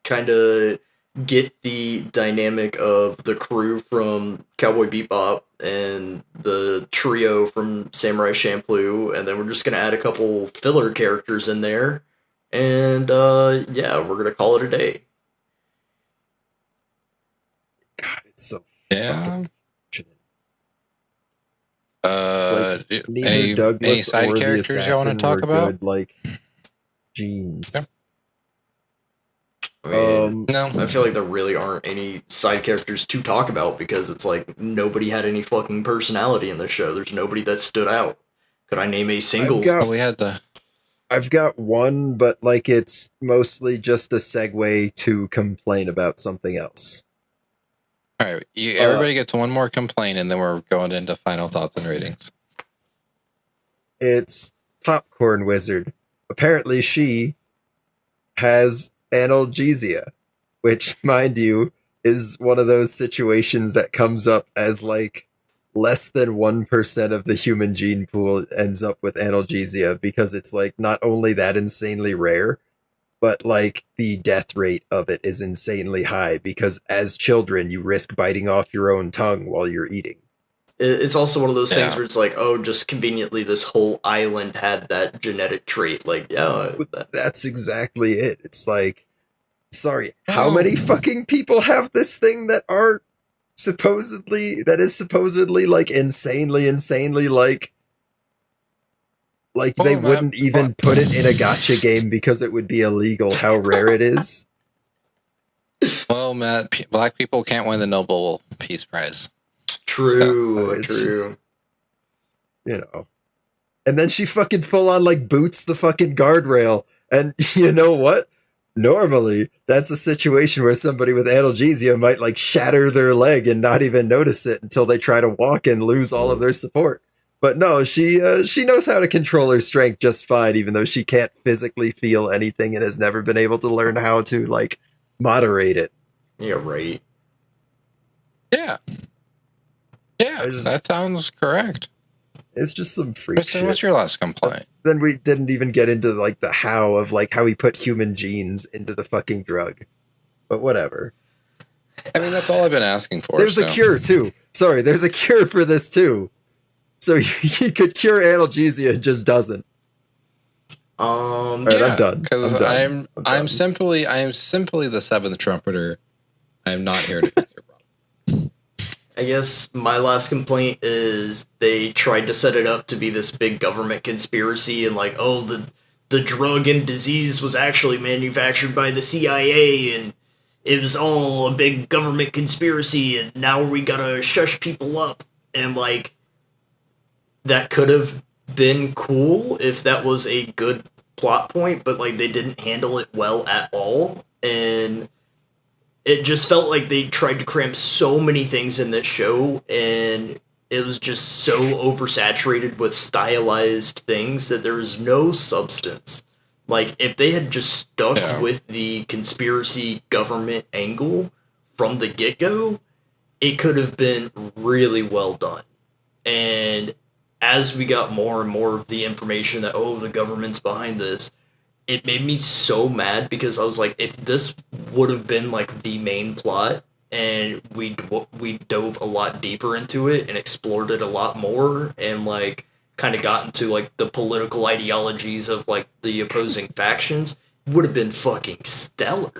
S3: kind of get the dynamic of the crew from Cowboy Bebop and the trio from Samurai Champloo, and then we're just gonna add a couple filler characters in there, and yeah, we're gonna call it a day.
S2: God, it's so
S5: yeah.
S2: Like neither Douglas
S5: any side
S2: or
S5: characters
S2: the
S5: you want to talk about?
S2: Good, like Jeans.
S5: Yeah.
S3: I mean,
S5: no,
S3: I feel like there really aren't any side characters to talk about because it's like nobody had any fucking personality in the show. There's nobody that stood out. Could I name a single?
S2: I've got one, but like it's mostly just a segue to complain about something else.
S5: All right, everybody gets one more complaint, and then we're going into final thoughts and ratings.
S2: It's Popcorn Wizard. Apparently, she has analgesia, which, mind you, is one of those situations that comes up as like less than 1% of the human gene pool ends up with analgesia, because it's like not only that insanely rare, but like the death rate of it is insanely high, because as children you risk biting off your own tongue while you're eating.
S3: It's also one of those things where it's like, oh, just conveniently this whole island had that genetic trait. Like, yeah.
S2: That's exactly it. It's like, sorry, how many fucking people have this thing that is supposedly like insanely like they wouldn't even put it in a gacha game because it would be illegal how rare it is?
S5: Well, Matt, black people can't win the Nobel Peace Prize.
S3: True.
S2: Just, you know. And then she fucking full on like boots the fucking guardrail. And you know what? Normally, that's a situation where somebody with analgesia might like shatter their leg and not even notice it until they try to walk and lose all of their support. But no, she knows how to control her strength just fine, even though she can't physically feel anything and has never been able to learn how to like moderate it.
S3: Yeah, right.
S5: Yeah. Yeah, that sounds correct.
S2: It's just some freak
S5: Tristan,
S2: shit.
S5: What's your last complaint?
S2: Then we didn't even get into like the how of like how he put human genes into the fucking drug. But whatever.
S5: I mean, that's all I've been asking for.
S2: There's a cure too. Sorry, there's a cure for this too. So he could cure analgesia and just doesn't. All right, I'm done.
S5: Because I'm simply the seventh trumpeter. I'm not here to fix your problem.
S3: I guess my last complaint is they tried to set it up to be this big government conspiracy and like, oh, the drug and disease was actually manufactured by the CIA and it was all a big government conspiracy and now we gotta shush people up. And like, that could have been cool if that was a good plot point, but like they didn't handle it well at all. And it just felt like they tried to cram so many things in this show, and it was just so oversaturated with stylized things that there was no substance. Like, if they had just stuck with the conspiracy government angle from the get-go, it could have been really well done. And as we got more and more of the information that, oh, the government's behind this, it made me so mad because I was like, if this would have been like the main plot
S4: and we dove a lot deeper into it and explored it a lot more, and like kind of got into like the political ideologies of like the opposing factions, would have been fucking stellar.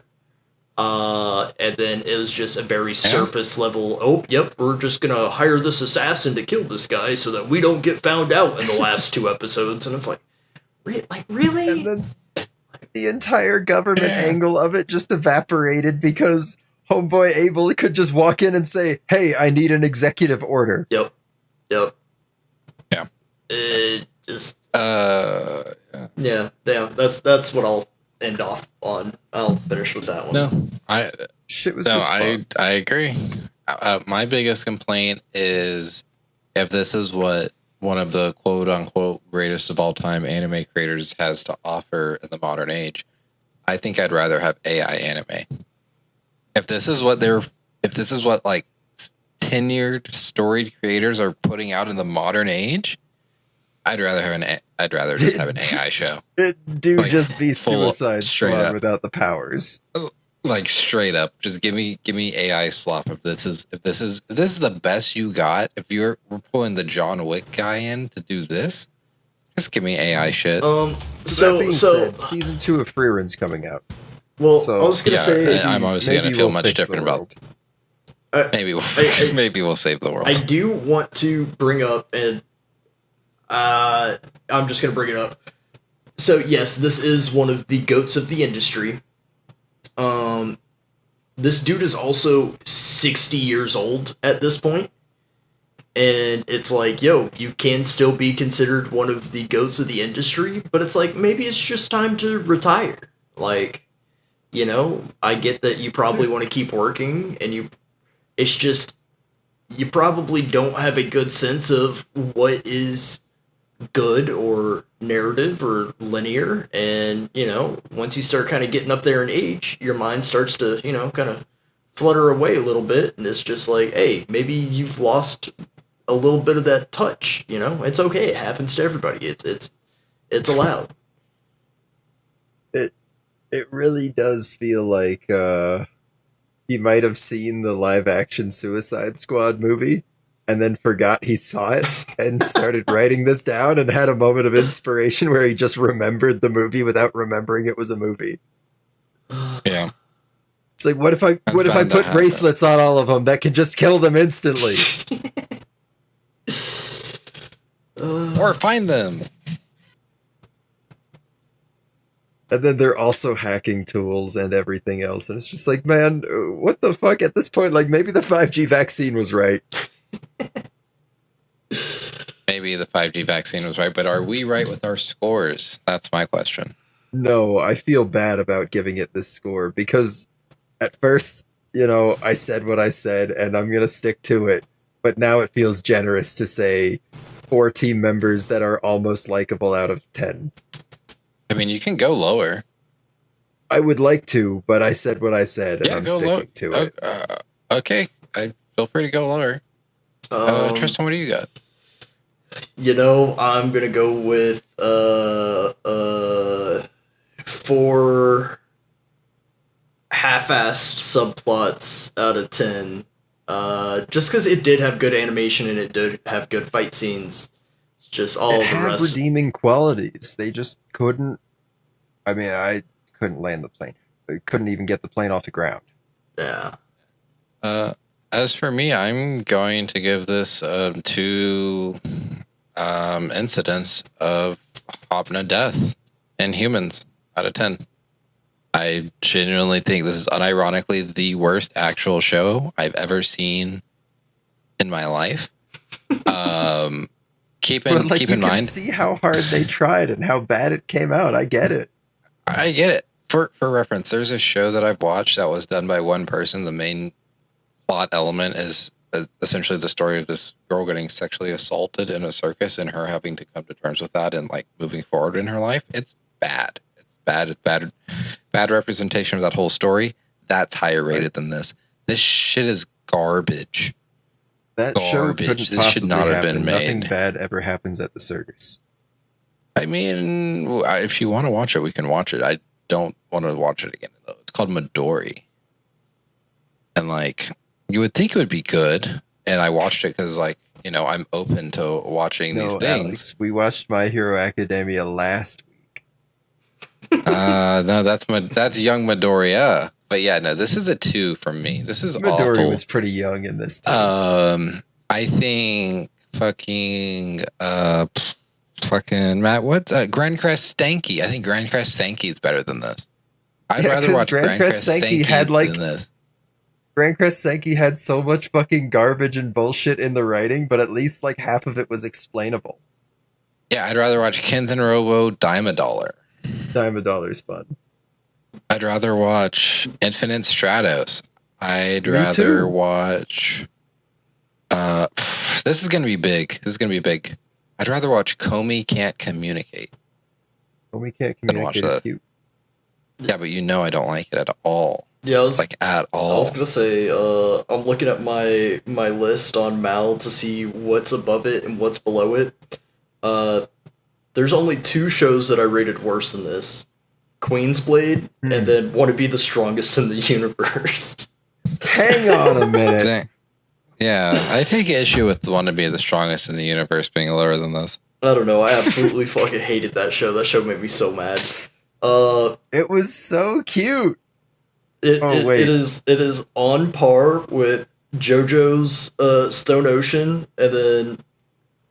S4: And then it was just a very surface level, oh, yep, we're just gonna hire this assassin to kill this guy so that we don't get found out in the last 2 episodes. And it's like really?
S2: And then the entire government angle of it just evaporated because homeboy Abel could just walk in and say, hey, I need an executive order.
S4: Yep.
S5: Yeah.
S4: It just... Yeah, that's what I'll end off on. I'll finish with that one.
S5: No,
S2: Shit was
S5: I agree. My biggest complaint is if this is what one of the quote unquote greatest of all time anime creators has to offer in the modern age, I think I'd rather have AI anime. If this is what like tenured storied creators are putting out in the modern age, I'd rather just have an AI show.
S2: Like, just be Suicide Squad without the powers.
S5: Like straight up, just give me AI slop. If this is the best you got, if we're pulling the John Wick guy in to do this, just give me AI shit.
S2: So that being said, season 2 of Free Run's coming out.
S4: Well, so, I was gonna say,
S5: I'm obviously gonna feel much different about. Maybe we'll save the world.
S4: I do want to bring up, and I'm just gonna bring it up. So yes, this is one of the goats of the industry. This dude is also 60 years old at this point, and it's like, yo, you can still be considered one of the goats of the industry, but it's like, maybe it's just time to retire. Like, you know, I get that you probably want to keep working, and it's just, you probably don't have a good sense of what is good or narrative or linear, and you know, once you start kind of getting up there in age, your mind starts to, you know, kind of flutter away a little bit, and it's just like, hey, maybe you've lost a little bit of that touch. You know, it's okay, it happens to everybody. It's allowed.
S2: It really does feel like he might have seen the live action Suicide Squad movie and then forgot he saw it and started writing this down and had a moment of inspiration where he just remembered the movie without remembering it was a movie.
S5: Yeah.
S2: It's like, what if I put bracelets on all of them that can just kill them instantly?
S5: Or find them.
S2: And then they're also hacking tools and everything else. And it's just like, man, what the fuck at this point? Like, maybe the 5G vaccine was right.
S5: Maybe the 5G vaccine was right, but are we right with our scores? That's my question.
S2: No, I feel bad about giving it this score because at first, you know, I said what I said and I'm going to stick to it. But now it feels generous to say 4 team members that are almost likable out of 10. I
S5: mean, you can go lower.
S2: I would like to, but I said what I said, and I'm sticking to it.
S5: Okay, I feel free to go lower. Tristan, what do you got?
S4: You know, I'm gonna go with 4 half-assed subplots out of 10. Just because it did have good animation and it did have good fight scenes. Just all
S2: it had redeeming qualities. They just couldn't. I mean, I couldn't land the plane. I couldn't even get the plane off the ground.
S4: Yeah.
S5: As for me, I'm going to give this 2 incidents of Hopna death in humans out of 10. I genuinely think this is unironically the worst actual show I've ever seen in my life. Keep in mind, you can
S2: see how hard they tried and how bad it came out. I get it.
S5: For reference, there's a show that I've watched that was done by one person. The main plot element is essentially the story of this girl getting sexually assaulted in a circus and her having to come to terms with that and like moving forward in her life. It's bad. It's bad representation of that whole story. That's higher rated than this. This shit is garbage.
S2: That show couldn't possibly happen. Nothing bad ever happens at the circus.
S5: I mean, if you want to watch it, we can watch it. I don't want to watch it again, though. It's called Midori. And, like, You would think it would be good, and I watched it because, like, you know, I'm open to watching these things.
S2: Alex, we watched My Hero Academia last week.
S5: No, that's young Midoriya. But yeah, no, this is a 2 from me. This is
S2: Midoriya
S5: awful.
S2: was pretty young in this too.
S5: I think fucking Matt, what's Grandcrest Stanky? I think Grandcrest Stanky is better than this. I'd rather watch Grandcrest Stanky than this.
S2: Grandcrest Stanky had so much fucking garbage and bullshit in the writing, but at least like half of it was explainable.
S5: Yeah, I'd rather watch Kenzan Robo Dime a Dollar.
S2: Dime a Dollar's fun.
S5: I'd rather watch Infinite Stratos. I'd rather watch. This is gonna be big. I'd rather watch Comey Can't Communicate.
S2: Comey Can't Communicate is cute.
S5: Yeah, but you know I don't like it at all.
S4: Yeah,
S5: at all.
S4: I was gonna say, I'm looking at my list on Mal to see what's above it and what's below it. There's only 2 shows that I rated worse than this: Queen's Blade and then Want to Be the Strongest in the Universe.
S2: Hang on a minute.
S5: Yeah, I take issue with Want to Be the Strongest in the Universe being lower than this.
S4: I don't know. I absolutely fucking hated that show. That show made me so mad.
S2: It was so cute.
S4: It is on par with JoJo's Stone Ocean, and then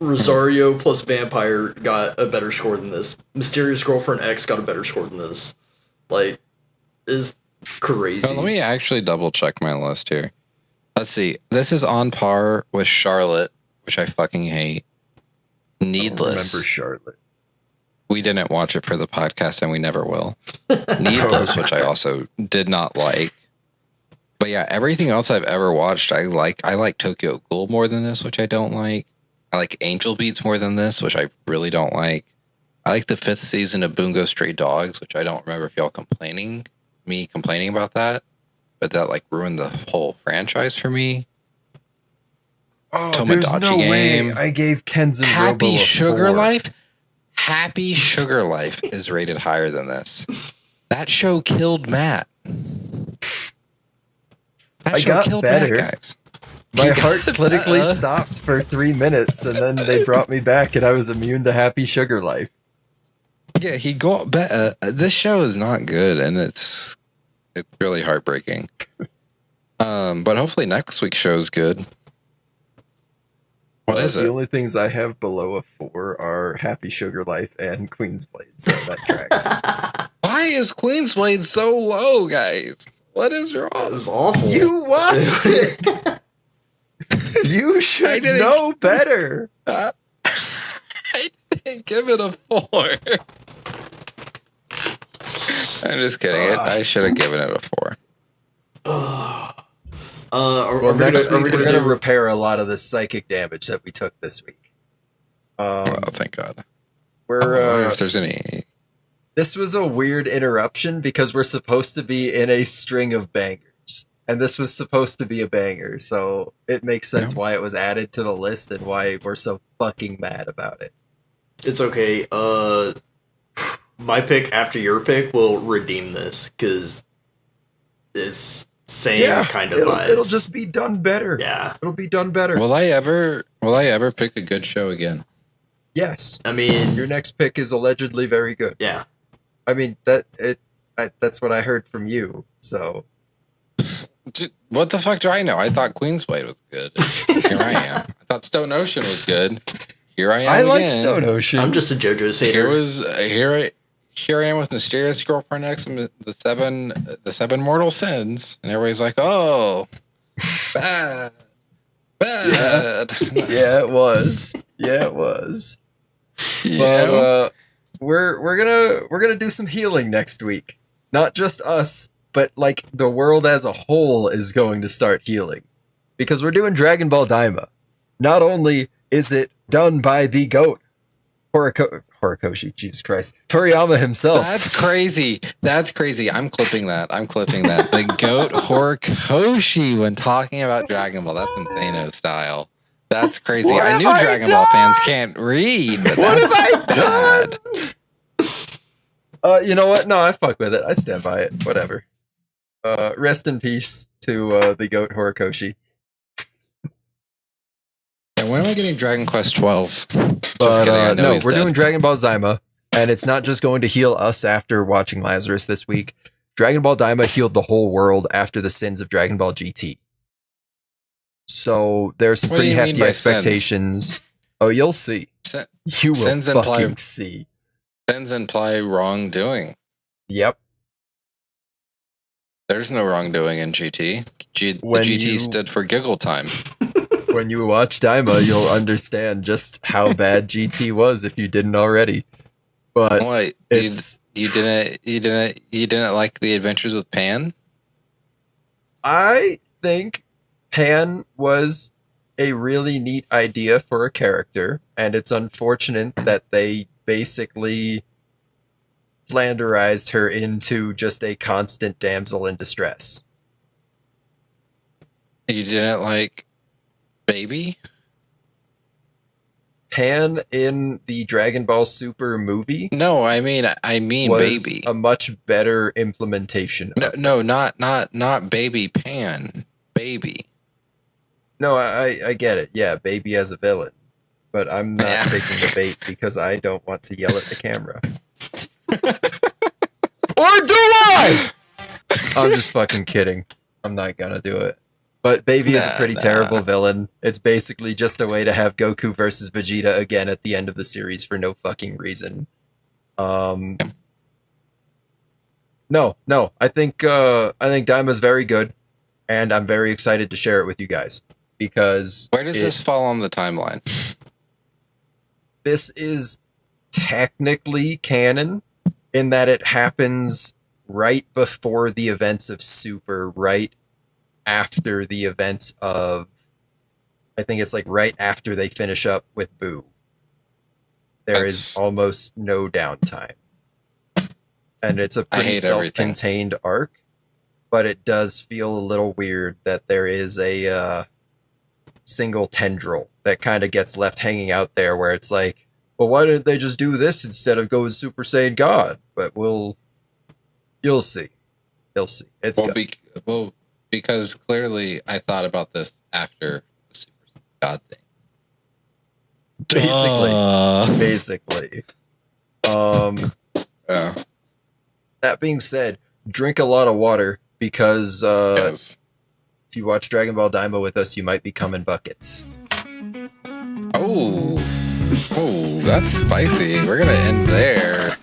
S4: Rosario plus Vampire got a better score than this. Mysterious Girlfriend X got a better score than this. Like, is crazy.
S5: So let me actually double check my list here. Let's see. This is on par with Charlotte, which I fucking hate. Needless.
S2: I don't remember Charlotte.
S5: We didn't watch it for the podcast, and we never will. Needless, which I also did not like. But yeah, everything else I've ever watched, I like. I like Tokyo Ghoul more than this, which I don't like. I like Angel Beats more than this, which I really don't like. I like the 5th season of Bungo Stray Dogs, which I don't remember if y'all complaining about that. But that like ruined the whole franchise for me.
S2: Oh, there's no way I gave Kenzan Robo
S5: Happy
S2: a
S5: Sugar
S2: 4.
S5: Life? Happy Sugar Life is rated higher than this. That show killed Matt.
S2: I got better.
S5: Matt, guys.
S2: My heart clinically stopped for 3 minutes, and then they brought me back, and I was immune to Happy Sugar Life.
S5: Yeah, he got better. This show is not good, and it's really heartbreaking. But hopefully next week's show is good. What is it?
S2: The only things I have below a 4 are Happy Sugar Life and Queen's Blade, so that tracks.
S5: Why is Queen's Blade so low, guys? What is wrong?
S4: It was awful.
S2: You watched it! You should know better.
S5: I didn't give it a 4. I'm just kidding. I should have given it a 4.
S2: Next week we're going to repair a lot of the psychic damage that we took this week.
S5: Oh, thank God. I
S2: We're
S5: wonder if there's any.
S2: This was a weird interruption because we're supposed to be in a string of bangers, and this was supposed to be a banger, so it makes sense why it was added to the list and why we're so fucking mad about it.
S4: It's okay. My pick after your pick will redeem this because it's same kind of vibes.
S2: It'll just be done better.
S4: Yeah,
S2: it'll be done better.
S5: Will I ever pick a good show again?
S2: Yes.
S4: I mean,
S2: your next pick is allegedly very good.
S4: Yeah.
S2: I mean that's what I heard from you. So,
S5: what the fuck do I know? I thought Queen's Blade was good. Here I am. I thought Stone Ocean was good. Here I am.
S2: I like
S5: again.
S2: Stone Ocean.
S4: I'm just a JoJo's hater.
S5: Here I am with Mysterious Girlfriend X and the seven mortal sins, and everybody's like, "Oh, bad."
S2: Yeah, it was. Yeah. But we're gonna do some healing next week. Not just us, but like the world as a whole is going to start healing because we're doing Dragon Ball Daima. Not only is it done by the GOAT Horikoshi, Jesus Christ, Toriyama himself.
S5: That's crazy. I'm clipping that. The GOAT Horikoshi when talking about Dragon Ball. That's Insano style. That's crazy. I knew Dragon Ball fans can't read, but that's bad.
S2: You know what? No, I fuck with it. I stand by it. Whatever. Rest in peace to the GOAT Horikoshi.
S5: Yeah, when am I getting Dragon Quest 12?
S2: But no, we're doing Dragon Ball Zyma, and it's not just going to heal us after watching Lazurass this week. Dragon Ball Daima healed the whole world after the sins of Dragon Ball GT. So there's some pretty hefty expectations. Sins? Oh, you'll see. You will fucking see.
S5: Sins imply wrongdoing.
S2: Yep.
S5: There's no wrongdoing in GT. The GT stood for giggle time.
S2: When you watch Daima, you'll understand just how bad GT was if you didn't already. But
S5: wait, you didn't like the adventures with Pan?
S2: I think Pan was a really neat idea for a character, and it's unfortunate that they basically flanderized her into just a constant damsel in distress.
S5: You didn't like Baby?
S2: Pan in the Dragon Ball Super movie?
S5: No, I mean
S2: was
S5: Baby.
S2: A much better implementation.
S5: No, not Baby Pan. Baby.
S2: No, I get it. Yeah, Baby as a villain. But I'm not taking the bait because I don't want to yell at the camera. Or do I? I'm just fucking kidding. I'm not gonna do it. But Baby is a pretty terrible villain. It's basically just a way to have Goku versus Vegeta again at the end of the series for no fucking reason. No. I think Daima's very good, and I'm very excited to share it with you guys because
S5: where does this fall on the timeline?
S2: This is technically canon in that it happens right before the events of Super, right after the events of, I think it's like right after they finish up with Boo. There is almost no downtime. And it's a pretty self-contained arc, but it does feel a little weird that there is a single tendril that kind of gets left hanging out there where it's like, well, why didn't they just do this instead of going Super Saiyan God? But you'll see. You'll see. It's
S5: good. Because clearly I thought about this after the Super God thing.
S2: Basically. Yeah. That being said, drink a lot of water because if you watch Dragon Ball Daima with us, you might become in buckets.
S5: Oh, that's spicy. We're gonna end there.